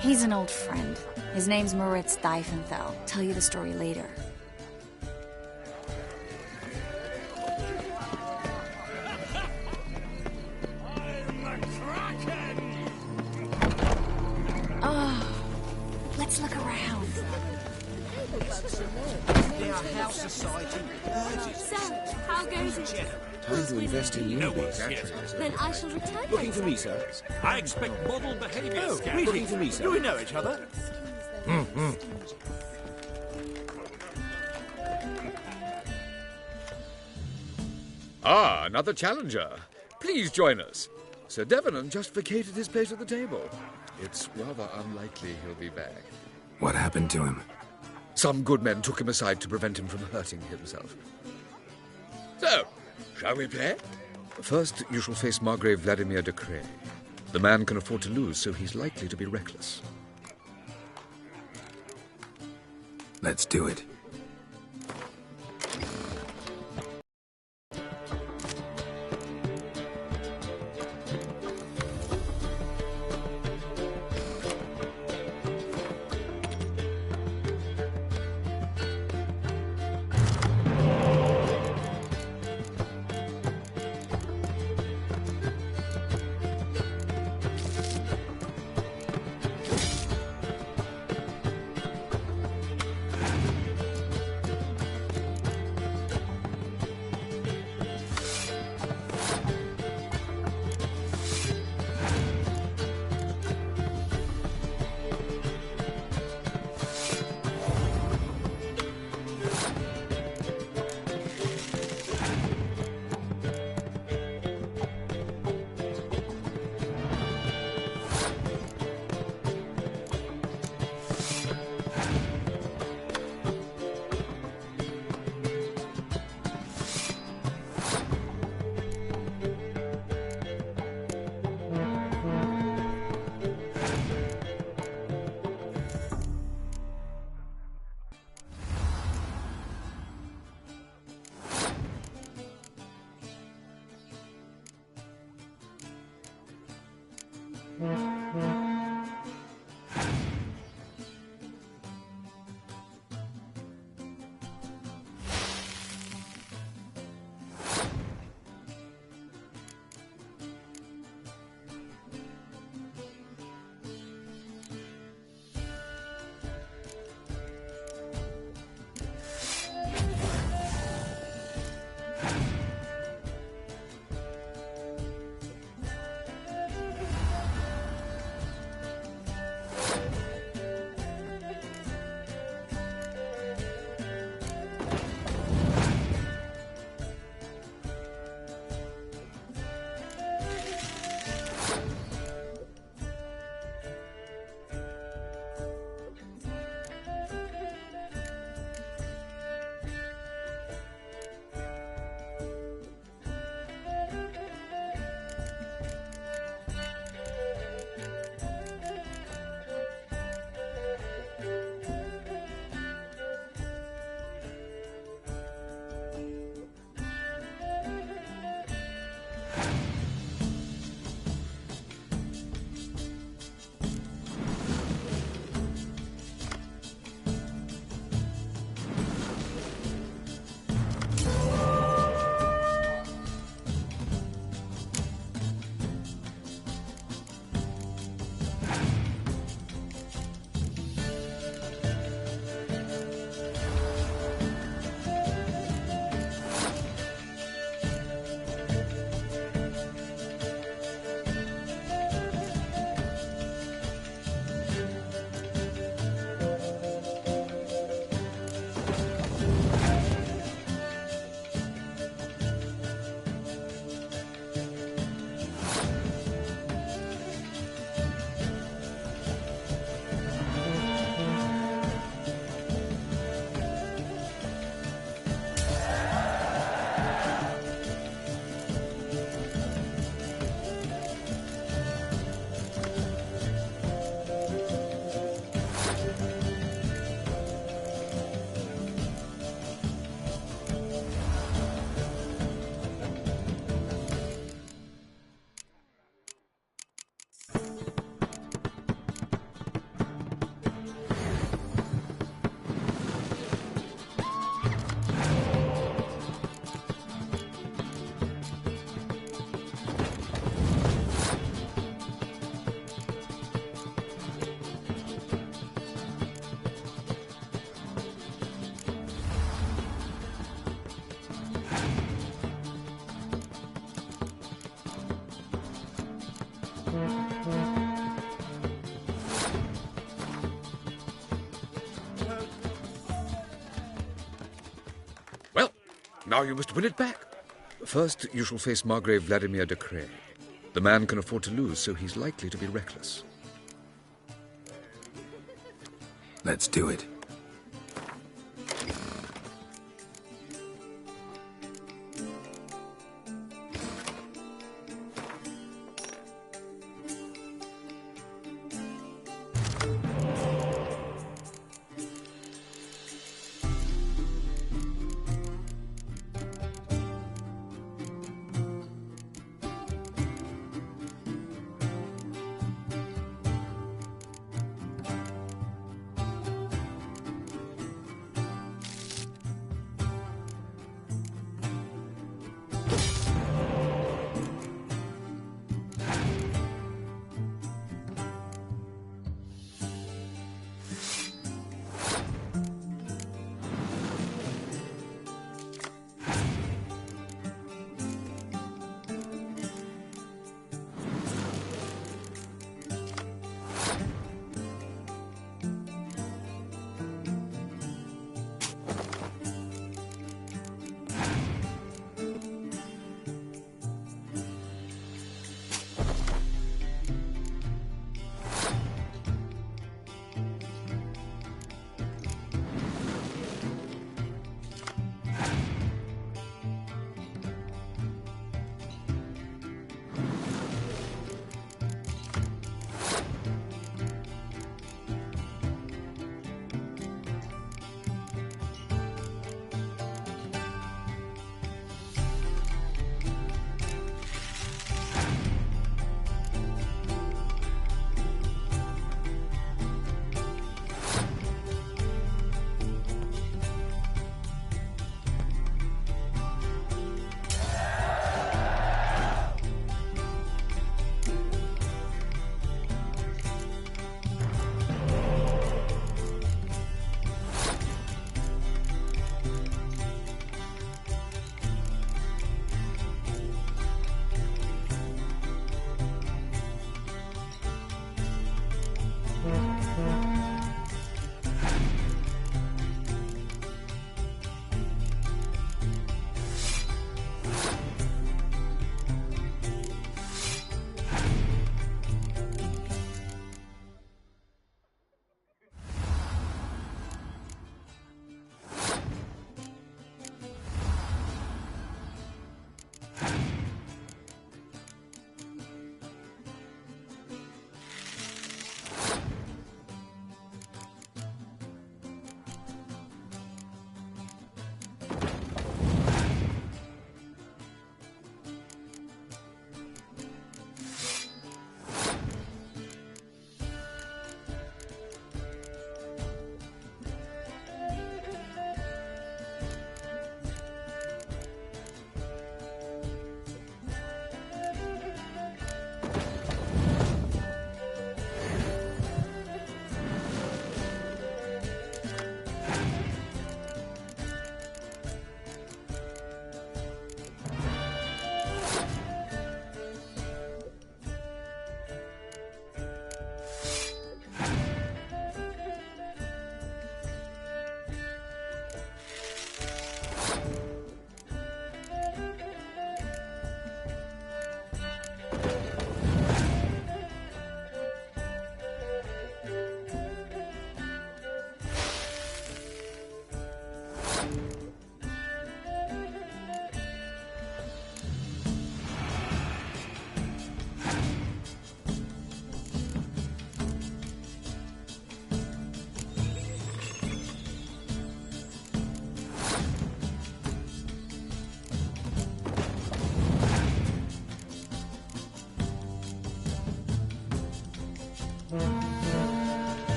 He's an old friend. His name's Moritz Diefenthal. Tell you the story later. Oh, let's look around. So, how goes it? Time to invest in newbies. Then I shall return. Looking for me, sir? I expect model behavior. Oh, looking for me, sir? Do we know each other? Ah, another challenger. Please join us. Sir Devenant just vacated his place at the table. It's rather unlikely he'll be back. What happened to him? Some good men took him aside to prevent him from hurting himself. So, shall we play? First, you shall face Margrave Vladimir de Cray. The man can afford to lose, so he's likely to be reckless. Let's do it. Now you must win it back. First, you shall face Margrave Vladimir de Cray. The man can afford to lose, so he's likely to be reckless. Let's do it.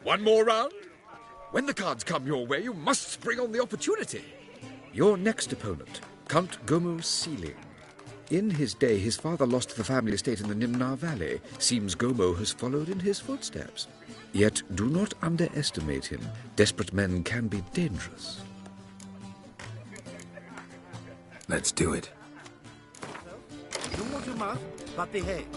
One more round? When the cards come your way, you must spring on the opportunity. Your next opponent, Count Gomo Sealing. In his day, his father lost the family estate in the Nimnar Valley. Seems Gomo has followed in his footsteps. Yet do not underestimate him. Desperate men can be dangerous. Let's do it. Don't want your mouth, but behave.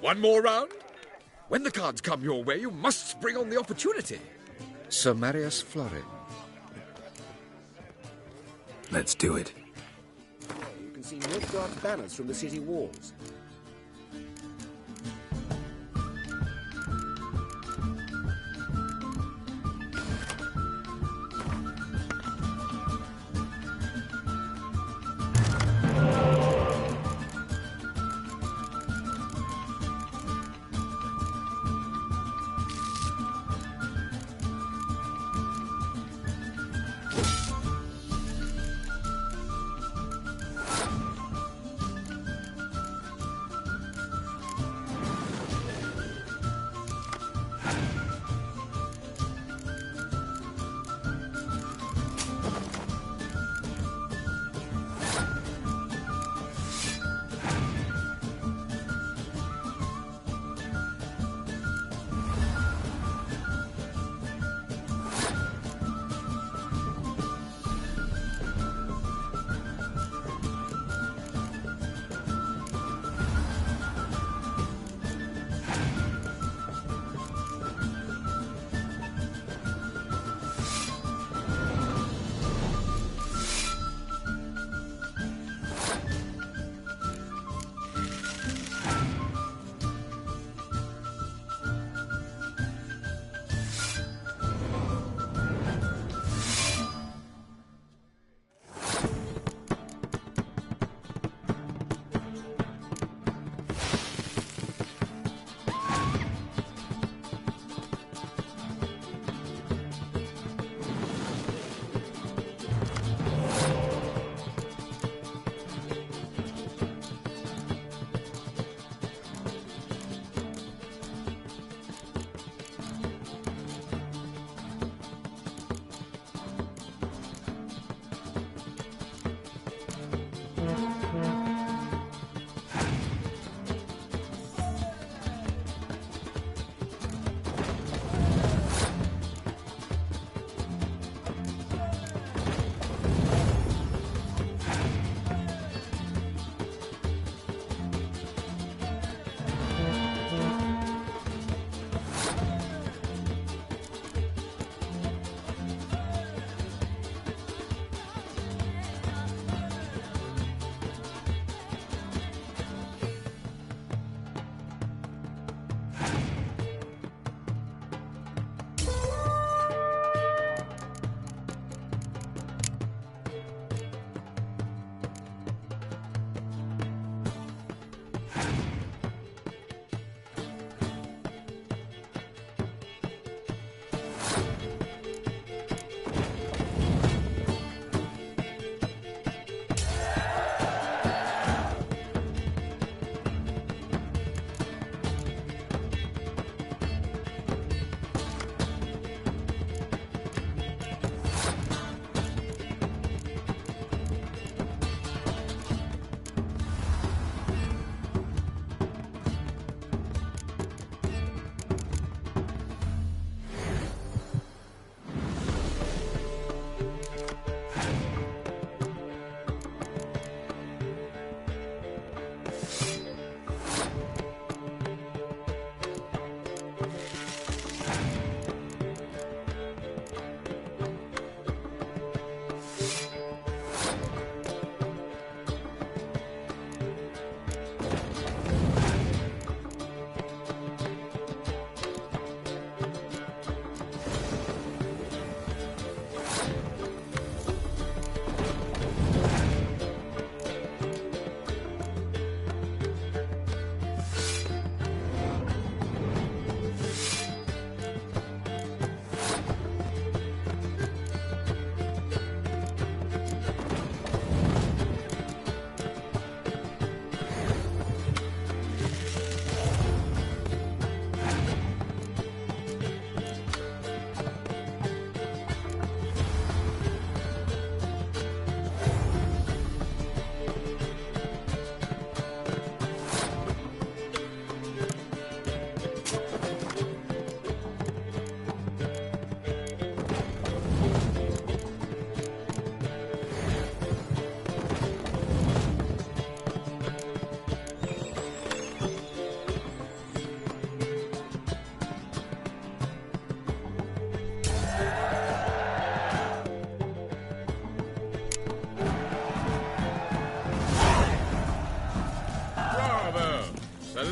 One more round? When the cards come your way, you must spring on the opportunity. Sir Marius Florin. Let's do it. You can see Nilfgaard's banners from the city walls.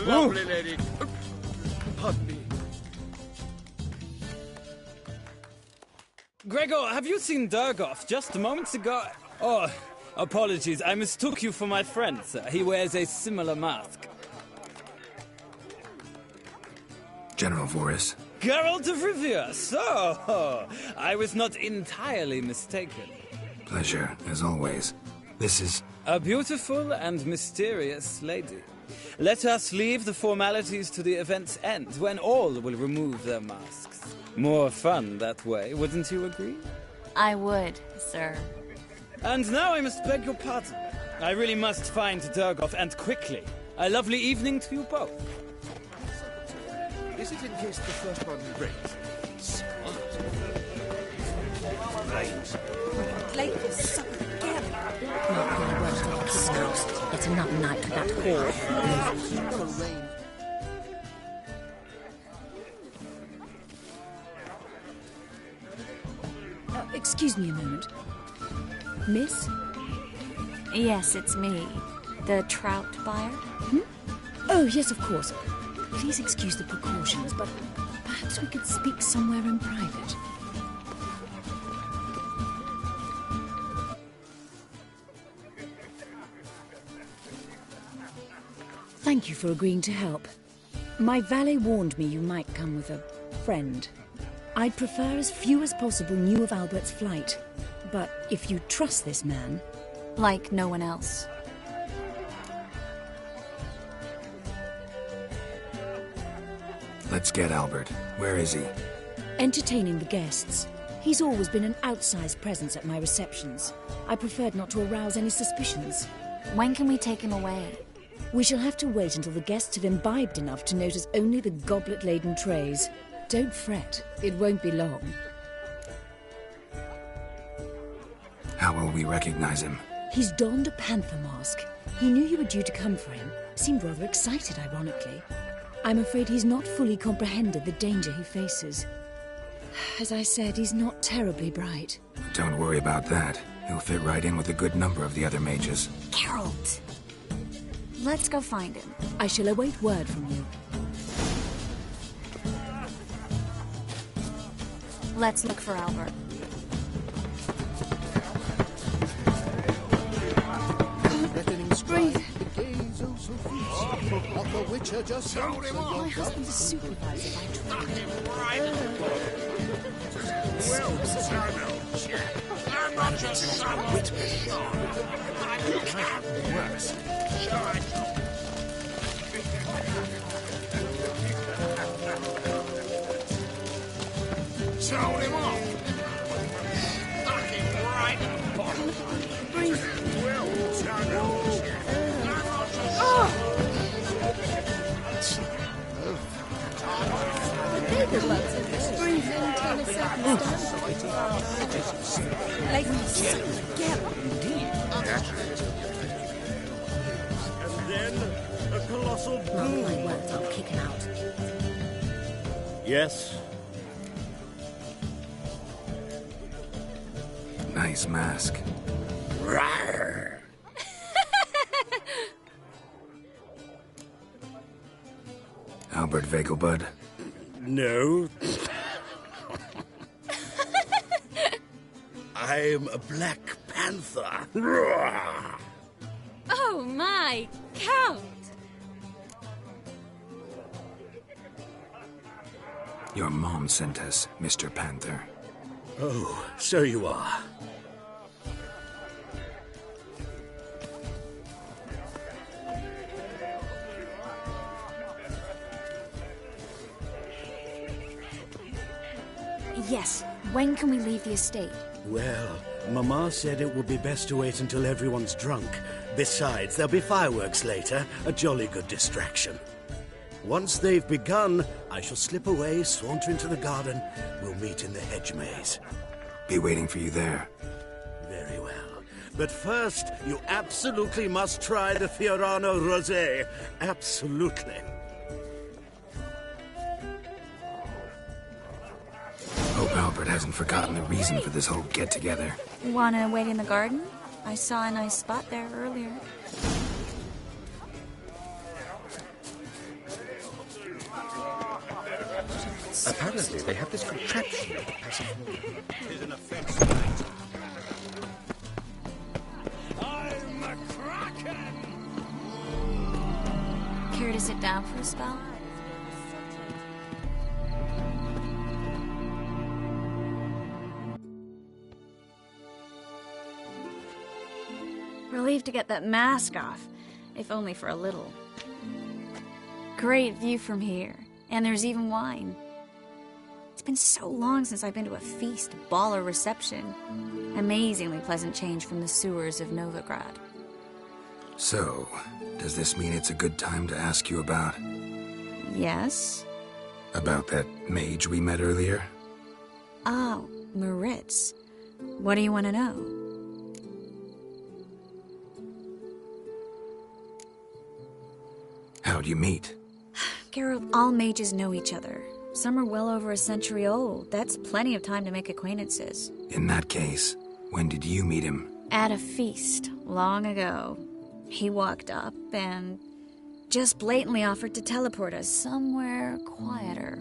Lovely lady. Pardon me. Gregor, have you seen Durgoff just moments ago? Oh, apologies. I mistook you for my friend, sir. He wears a similar mask. General Voris. Geralt of Rivia. So, I was not entirely mistaken. Pleasure, as always. This is... A beautiful and mysterious lady. Let us leave the formalities to the event's end, when all will remove their masks. More fun that way, wouldn't you agree? I would, sir. And now I must beg your pardon. I really must find Durgoff, and quickly. A lovely evening to you both. Is it in case the first one breaks? Late for supper again. Not really worth our kicking out. It's another night with that whore. Excuse me a moment. Miss? Yes, it's me. The trout buyer? Oh, yes, of course. Please excuse the precautions, but perhaps we could speak somewhere in private. Thank you for agreeing to help. My valet warned me you might come with a friend. I'd prefer as few as possible knew of Albert's flight. But if you trust this man... Like no one else. Let's get Albert. Where is he? Entertaining the guests. He's always been an outsized presence at my receptions. I preferred not to arouse any suspicions. When can we take him away? We shall have to wait until the guests have imbibed enough to notice only the goblet-laden trays. Don't fret. It won't be long. How will we recognize him? He's donned a panther mask. He knew you were due to come for him. Seemed rather excited, ironically. I'm afraid he's not fully comprehended the danger he faces. As I said, he's not terribly bright. Don't worry about that. He'll fit right in with a good number of the other mages. Geralt! Let's go find him. I shall await word from you. Let's look for Albert. Breathe. My husband is supervisor by trade. I'm not just some witness. You can't be worse. Throw him off. Knock him right in the bottom. Breathe. Breathe in 10 seconds. Like And then a colossal Mark boom. my words, I'll kick him out. Yes. Nice mask. Rawr. Albert Vegelbud. No. I'm a Black Panther. Rawr. Oh my, Count! Your mom sent us, Mr. Panther. Oh, so you are. Yes, when can we leave the estate? Well, Mama said it would be best to wait until everyone's drunk. Besides, there'll be fireworks later, a jolly good distraction. Once they've begun, I shall slip away, saunter into the garden. We'll meet in the hedge maze. Be waiting for you there. Very well. But first, you absolutely must try the Fiorano Rosé. Absolutely. Hope Albert hasn't forgotten the reason for this whole get-together. Wanna wait in the garden? I saw a nice spot there earlier. this? Apparently, they have this contraption that passes Tis an offence tonight. I'm a kraken! Care to sit down for a spell? Relieved to get that mask off, if only for a little. Great view from here, and there's even wine. It's been so long since I've been to a feast, ball, or reception. Amazingly pleasant change from the sewers of Novigrad. So, does this mean it's a good time to ask you about... Yes? About that mage we met earlier? Oh, Moritz. What do you want to know? How'd you meet? Geralt, all mages know each other. Some are well over a century old. That's plenty of time to make acquaintances. In that case, when did you meet him? At a feast, long ago. He walked up and just blatantly offered to teleport us somewhere quieter.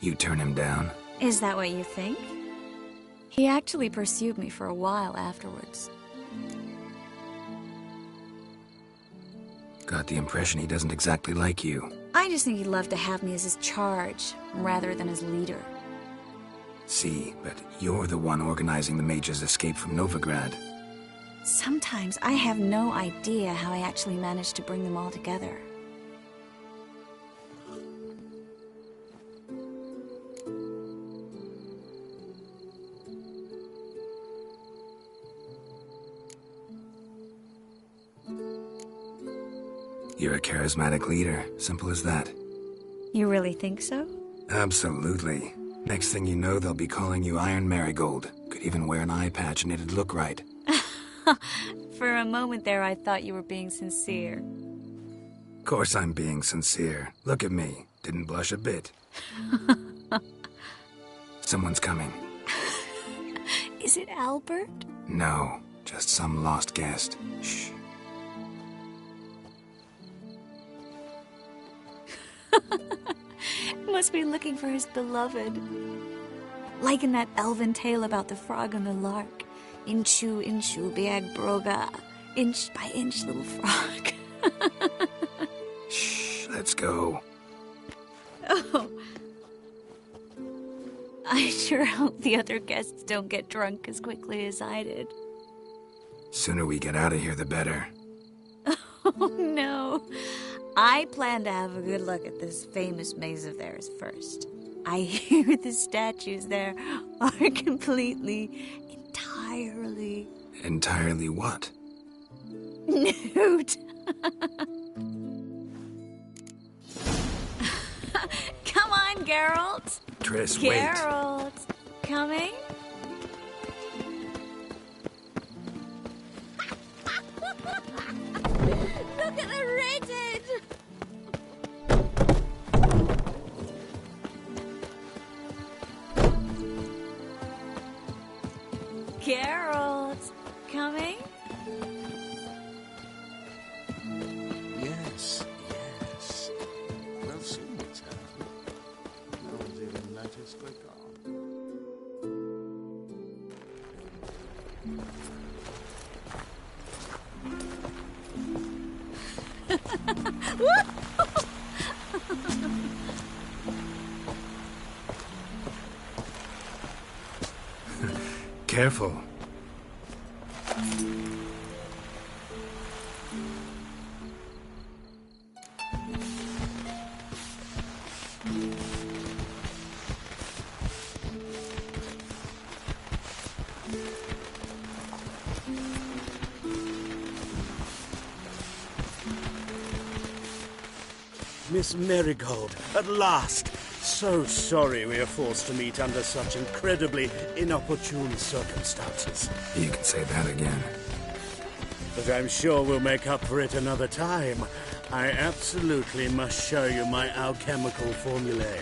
You turn him down? Is that what you think? He actually pursued me for a while afterwards. Got the impression he doesn't exactly like you. I just think he'd love to have me as his charge, rather than his leader. See, but you're the one organizing the mage's escape from Novigrad. Sometimes I have no idea how I actually managed to bring them all together. You're a charismatic leader, simple as that. You really think so? Absolutely. Next thing you know, they'll be calling you Iron Marigold. Could even wear an eye patch and it'd look right. For a moment there, I thought you were being sincere. Of course I'm being sincere. Look at me. Didn't blush a bit. Someone's coming. Is it Albert? No, just some lost guest. Shh. Must be looking for his beloved. Like in that elven tale about the frog and the lark. Inchu, inchu, biag broga. Inch by inch, little frog. Shh, let's go. Oh. I sure hope the other guests don't get drunk as quickly as I did. Sooner we get out of here, the better. Oh, no. I plan to have a good look at this famous maze of theirs first. I hear the statues there are completely, entirely... Entirely what? Nude. Come on, Geralt. Triss, wait. Geralt, coming? Look at the redhead! Geralt, coming? Yes, yes. Well seen, Miss Helen. No one's even noticed we're gone. Careful. Miss Marigold, at last! So sorry we are forced to meet under such incredibly inopportune circumstances. You can say that again. But I'm sure we'll make up for it another time. I absolutely must show you my alchemical formulae.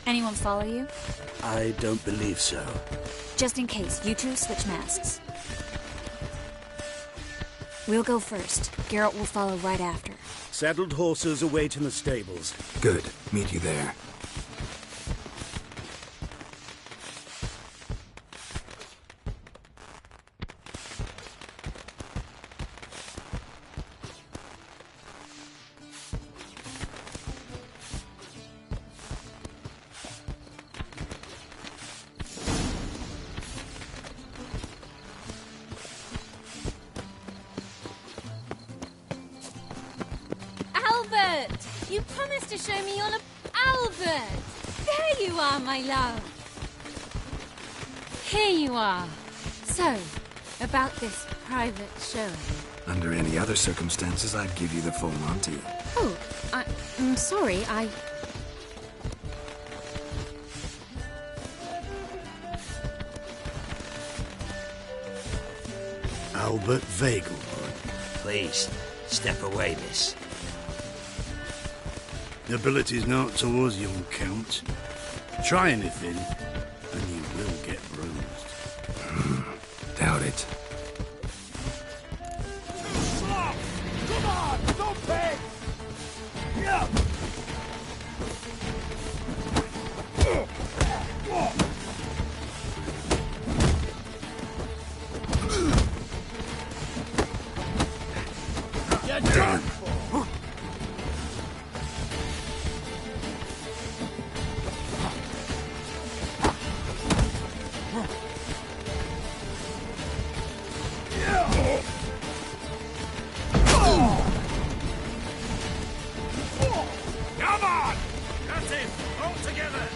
Anyone follow you? I don't believe so. Just in case, you two switch masks. We'll go first. Geralt will follow right after. Saddled horses await in the stables. Good. Meet you there. You promised to show me all of Albert! There you are, my love! Here you are. So, about this private showing. Under any other circumstances, I'd give you the full Monty. Oh, I'm sorry, Albert Vegelbud. Please, step away, miss. Nobility's not towards young Count. Try anything, and you will get bruised. Doubt it. Come on! Don't pay! Yeah! You're done for! Come on! That's it! All together!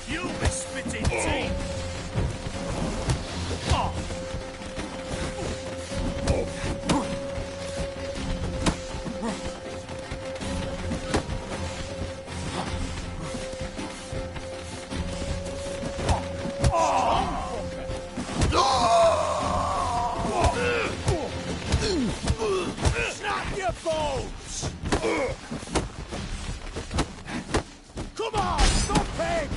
You'll be spitting teeth! Snap your bones! Come on, stop him!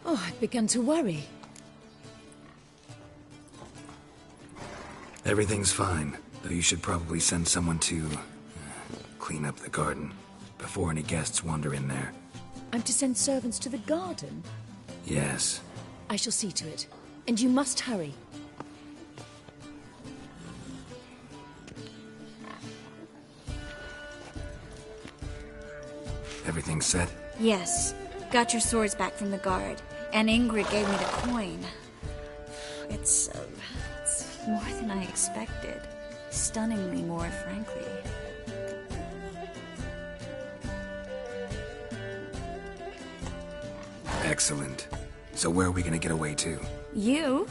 Oh, I've begun to worry. Everything's fine, though you should probably send someone to clean up the garden before any guests wander in there. I'm to send servants to the garden? Yes. I shall see to it. And you must hurry. Everything set? Yes. Got your swords back from the guard. And Ingrid gave me the coin. It's more than I expected. Stunningly more, frankly. Excellent. So where are we gonna get away to? You?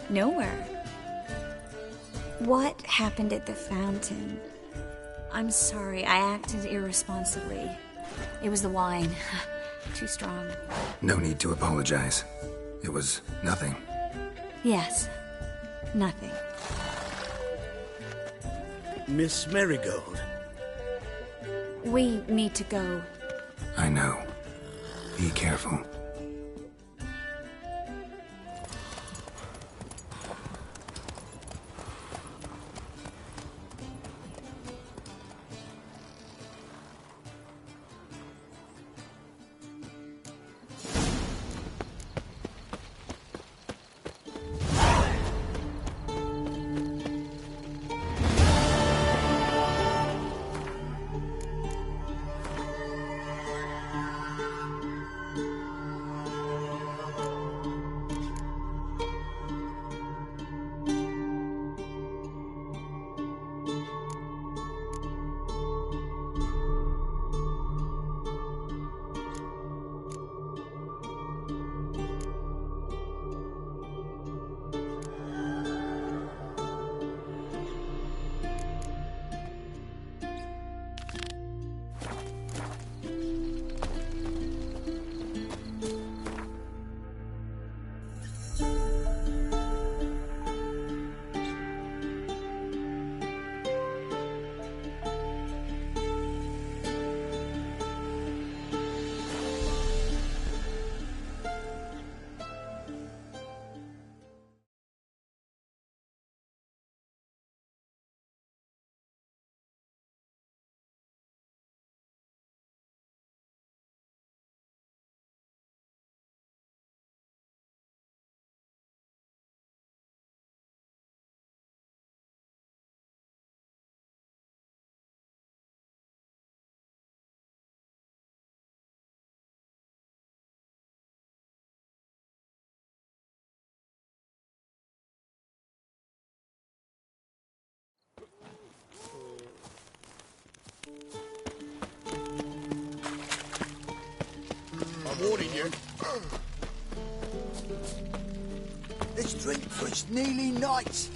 Nowhere. What happened at the fountain? I'm sorry, I acted irresponsibly. It was the wine. Too strong. No need to apologize. It was nothing. Yes. Nothing. Miss Marigold. We need to go. I know. Be careful. warning you. Let's drink, for it's nearly night.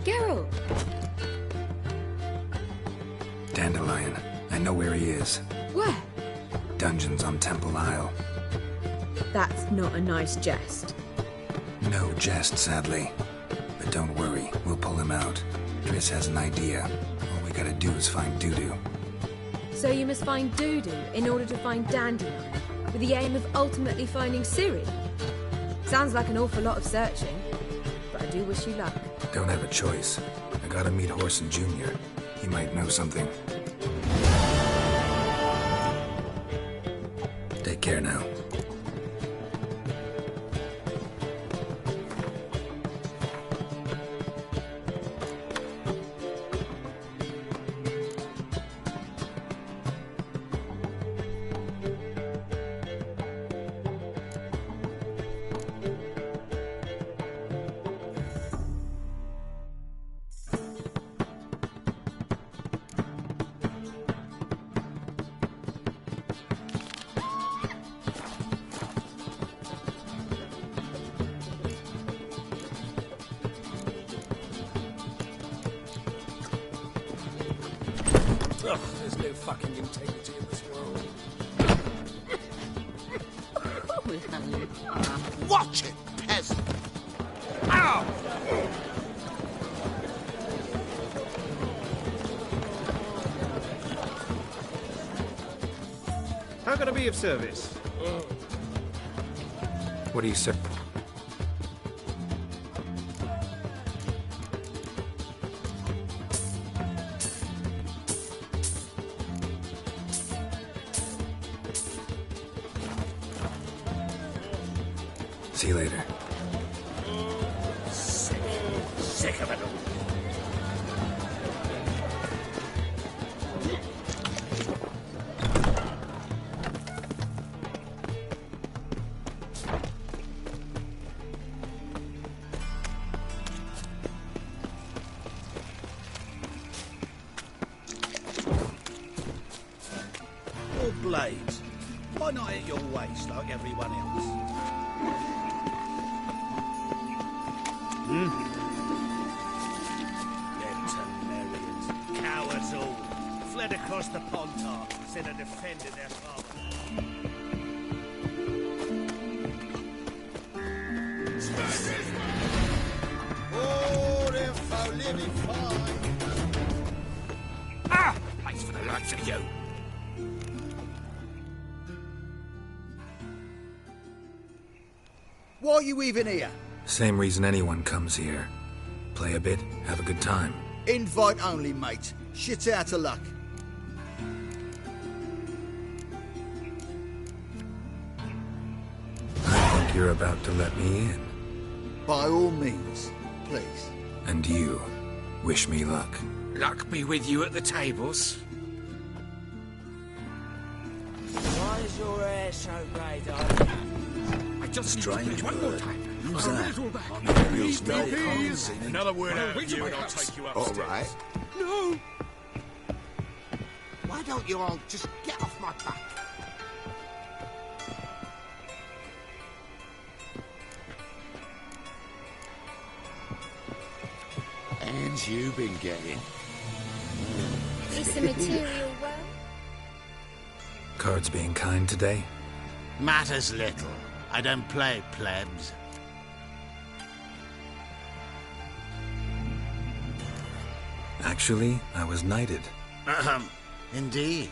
Geralt! Dandelion. I know where he is. Where? Dungeons on Temple Isle. That's not a nice jest. No jest, sadly. But don't worry, we'll pull him out. Triss has an idea. All we gotta do is find Dudu. So you must find Dudu in order to find Dandelion, with the aim of ultimately finding Ciri? Sounds like an awful lot of searching, but I do wish you luck. Don't have a choice. I gotta meet Horson Jr. He might know something. Take care now. Ugh, there's no fucking integrity in this world. Watch it, peasant! Ow! How can I be of service? What do you say? See you later. Sick of it all. Your blades. Why not at your waist like everyone else? Gentilarians, cowards all, fled across the Pontar instead of defending their father. Oh, they're so living fine. Ah! Place for the likes of you. Why are you even here? Same reason anyone comes here. Play a bit, have a good time. Invite only, mate. Shit's out of luck. I think you're about to let me in. By all means, please. And you, wish me luck. Luck be with you at the tables. Why is your hair so grey, darling? I just Strange one more bird. time. Who's I'll that? read it all back. I'm not real Please, smell. please. Another word out of Wait till you my and I'll house. take you All upstairs. right. No. Why don't you all just get off my back? And you've been getting. Is the material well? Cards being kind today? Matters little. I don't play plebs. Actually, I was knighted. Indeed.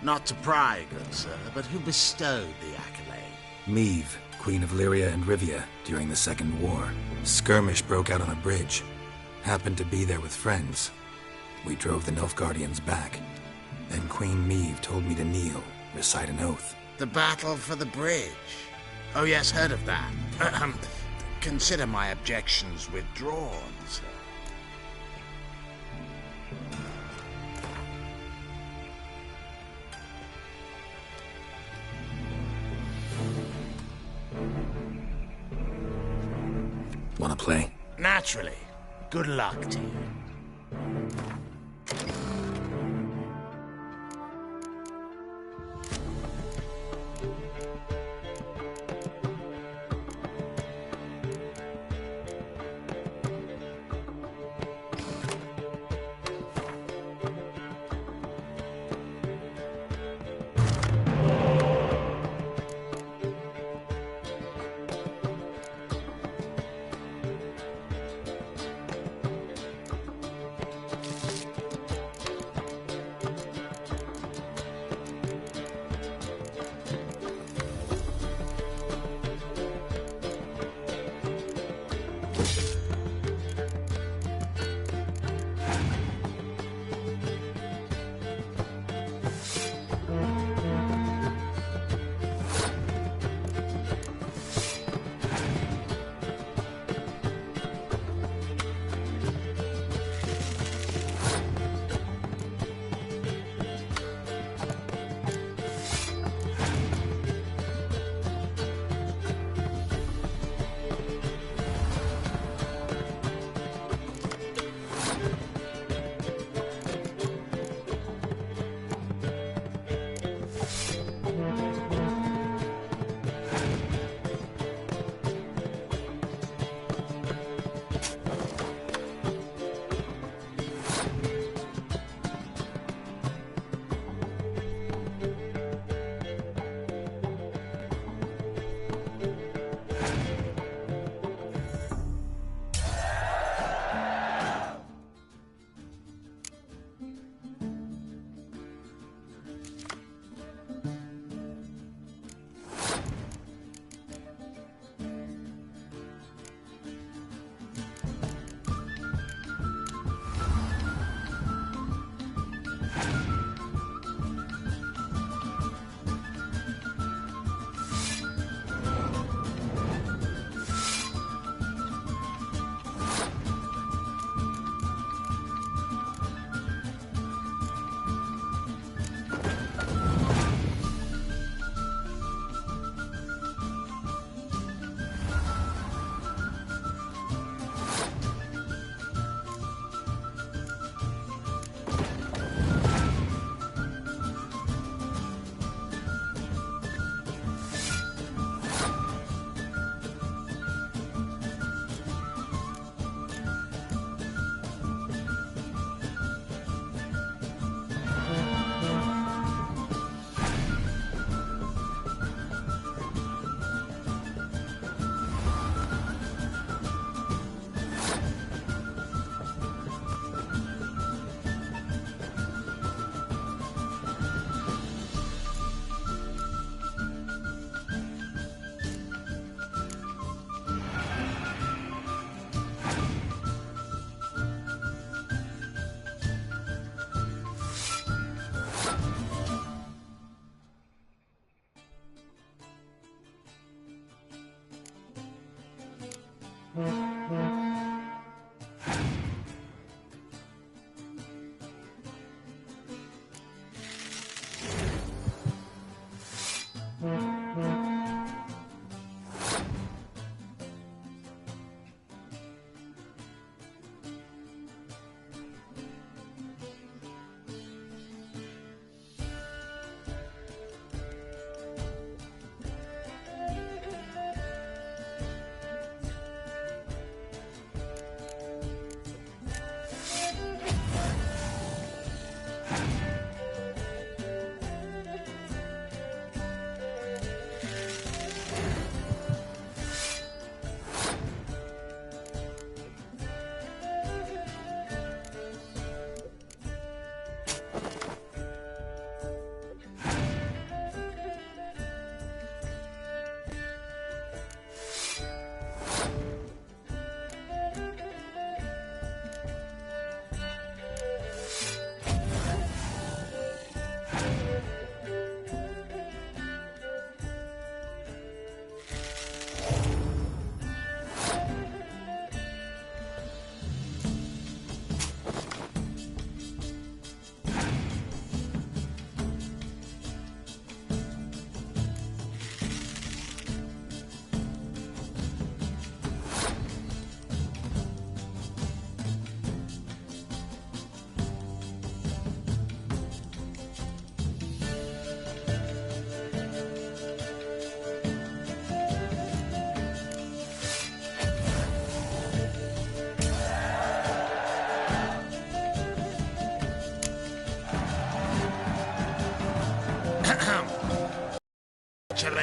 Not to pry, good sir, but who bestowed the accolade? Meve, Queen of Lyria and Rivia, during the Second War. Skirmish broke out on a bridge. Happened to be there with friends. We drove the Nilfgaardians back. Then Queen Meve told me to kneel, recite an oath. The battle for the bridge. Oh yes, heard of that. Consider my objections withdrawn, sir. Wanna play? Naturally. Good luck to you.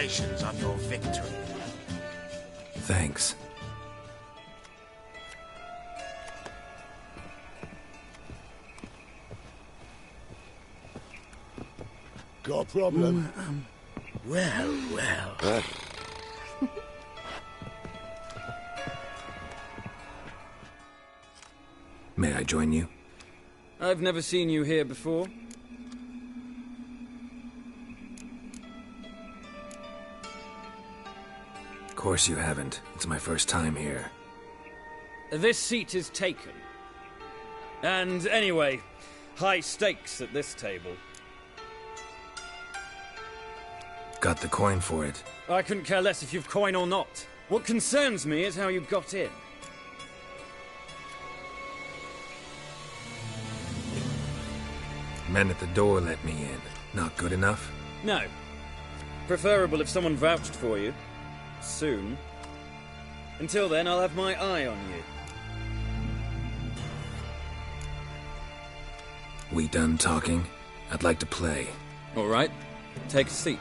Congratulations on your victory. Thanks. Got a problem? Well. May I join you? I've never seen you here before. Of course you haven't. It's my first time here. This seat is taken. And anyway, high stakes at this table. Got the coin for it. I couldn't care less if you've coin or not. What concerns me is how you got in. Men at the door let me in. Not good enough? No. Preferable if someone vouched for you. Soon. Until then, I'll have my eye on you. We done talking? I'd like to play. All right. Take a seat.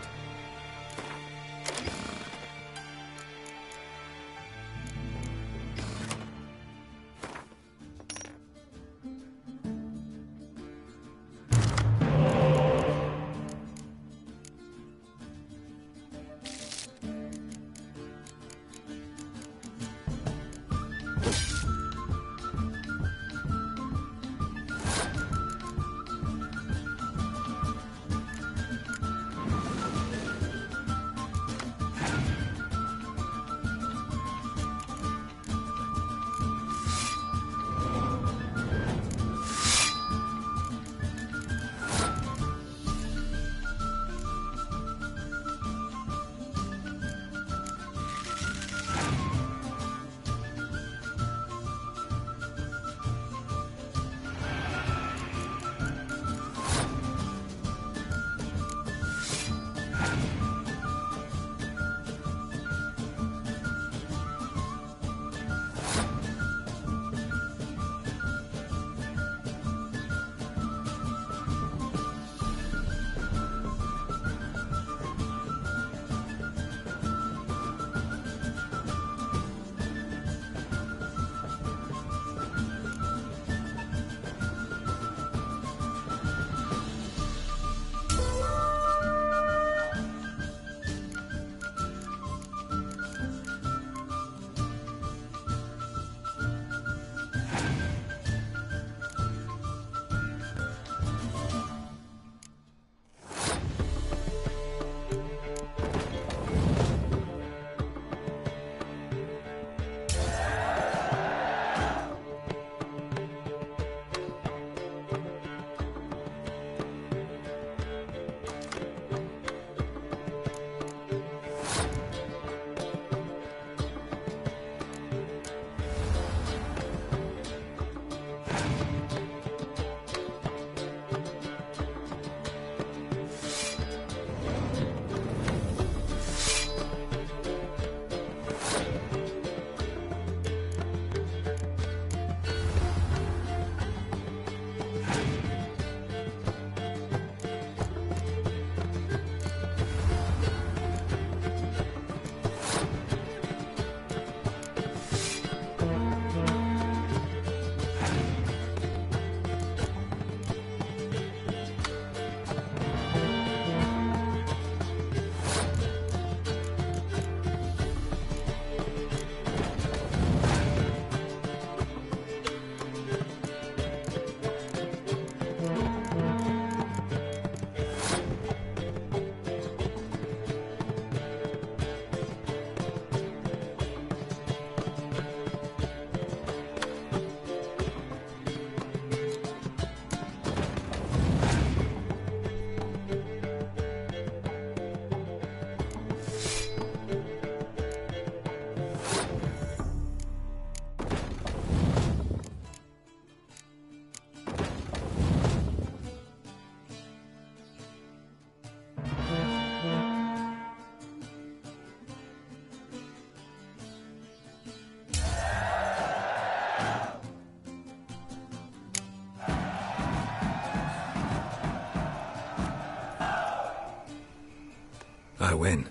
I win.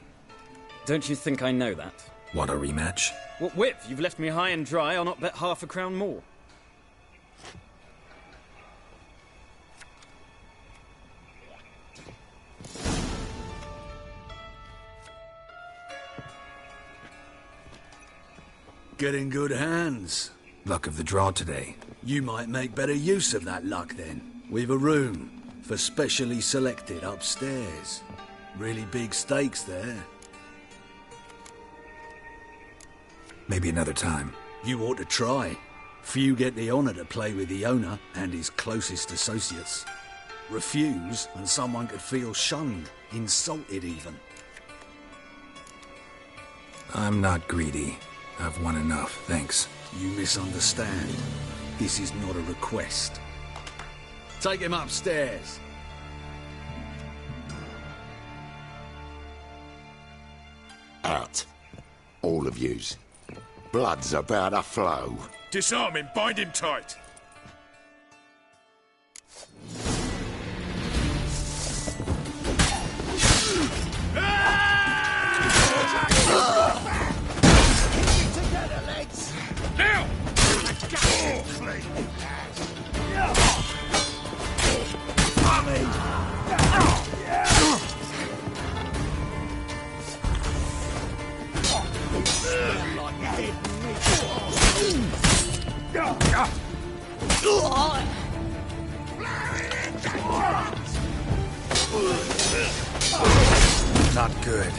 Don't you think I know that? Want a rematch? What with? You've left me high and dry. I'll not bet half a crown more. Get in good hands. Luck of the draw today. You might make better use of that luck then. We've a room for specially selected upstairs. Really big stakes there. Maybe another time. You ought to try. Few get the honor to play with the owner and his closest associates. Refuse and someone could feel shunned, insulted even. I'm not greedy. I've won enough, thanks. You misunderstand. This is not a request. Take him upstairs. Out. All of yous. Blood's about to flow. Disarm him, bind him tight. Now! Not good.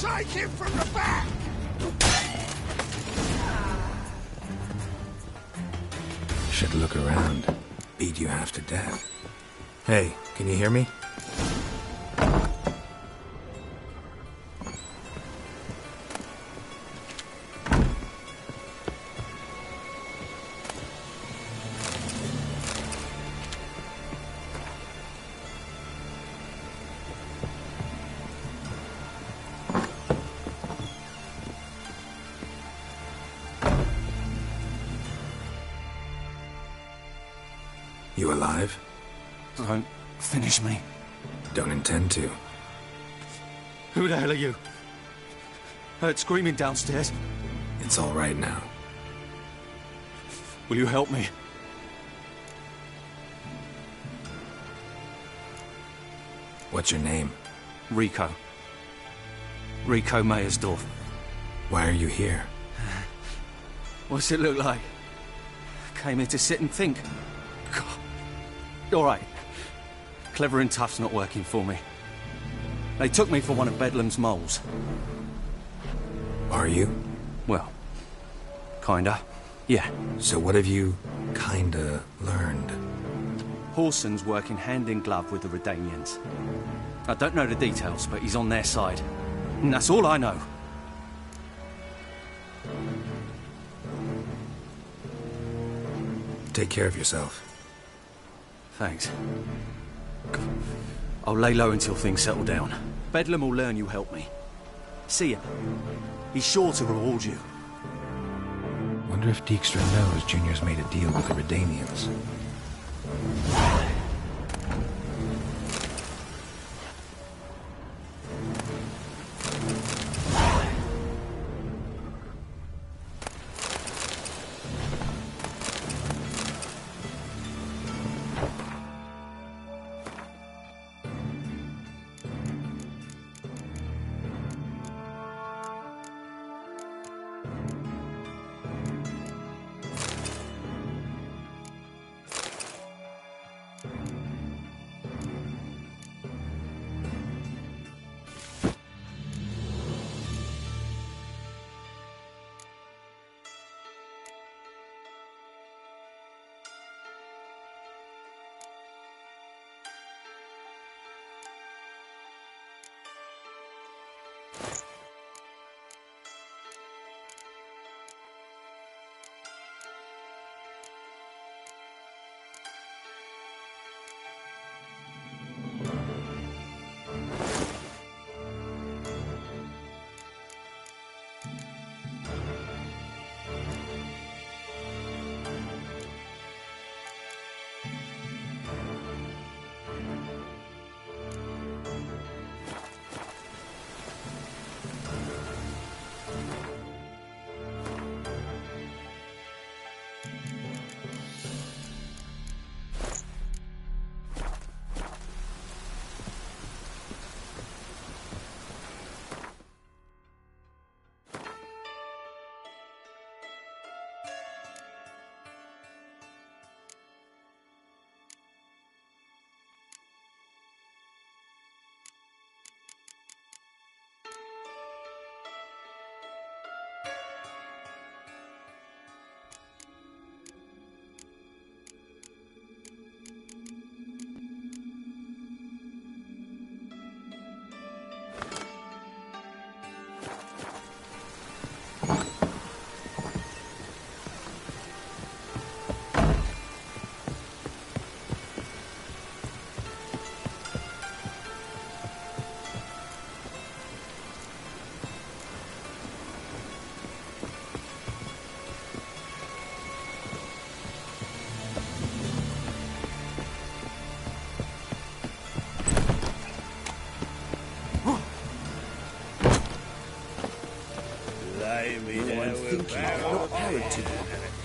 Take him from the back! Should look around. Beat you half to death. Hey, can you hear me? You alive? Don't finish me. Don't intend to. Who the hell are you? Heard screaming downstairs. It's all right now. Will you help me? What's your name? Rico. Rico Meyersdorf. Why are you here? What's it look like? Came here to sit and think. God. All right. Clever and tough's not working for me. They took me for one of Bedlam's moles. Are you? Well, kinda. Yeah. So what have you kinda learned? Whoreson's working hand in glove with the Redanians. I don't know the details, but he's on their side. And that's all I know. Take care of yourself. Thanks. I'll lay low until things settle down. Bedlam will learn you helped me. See him. He's sure to reward you. Wonder if Dijkstra knows Junior's made a deal with the Redanians. Not parrot to you.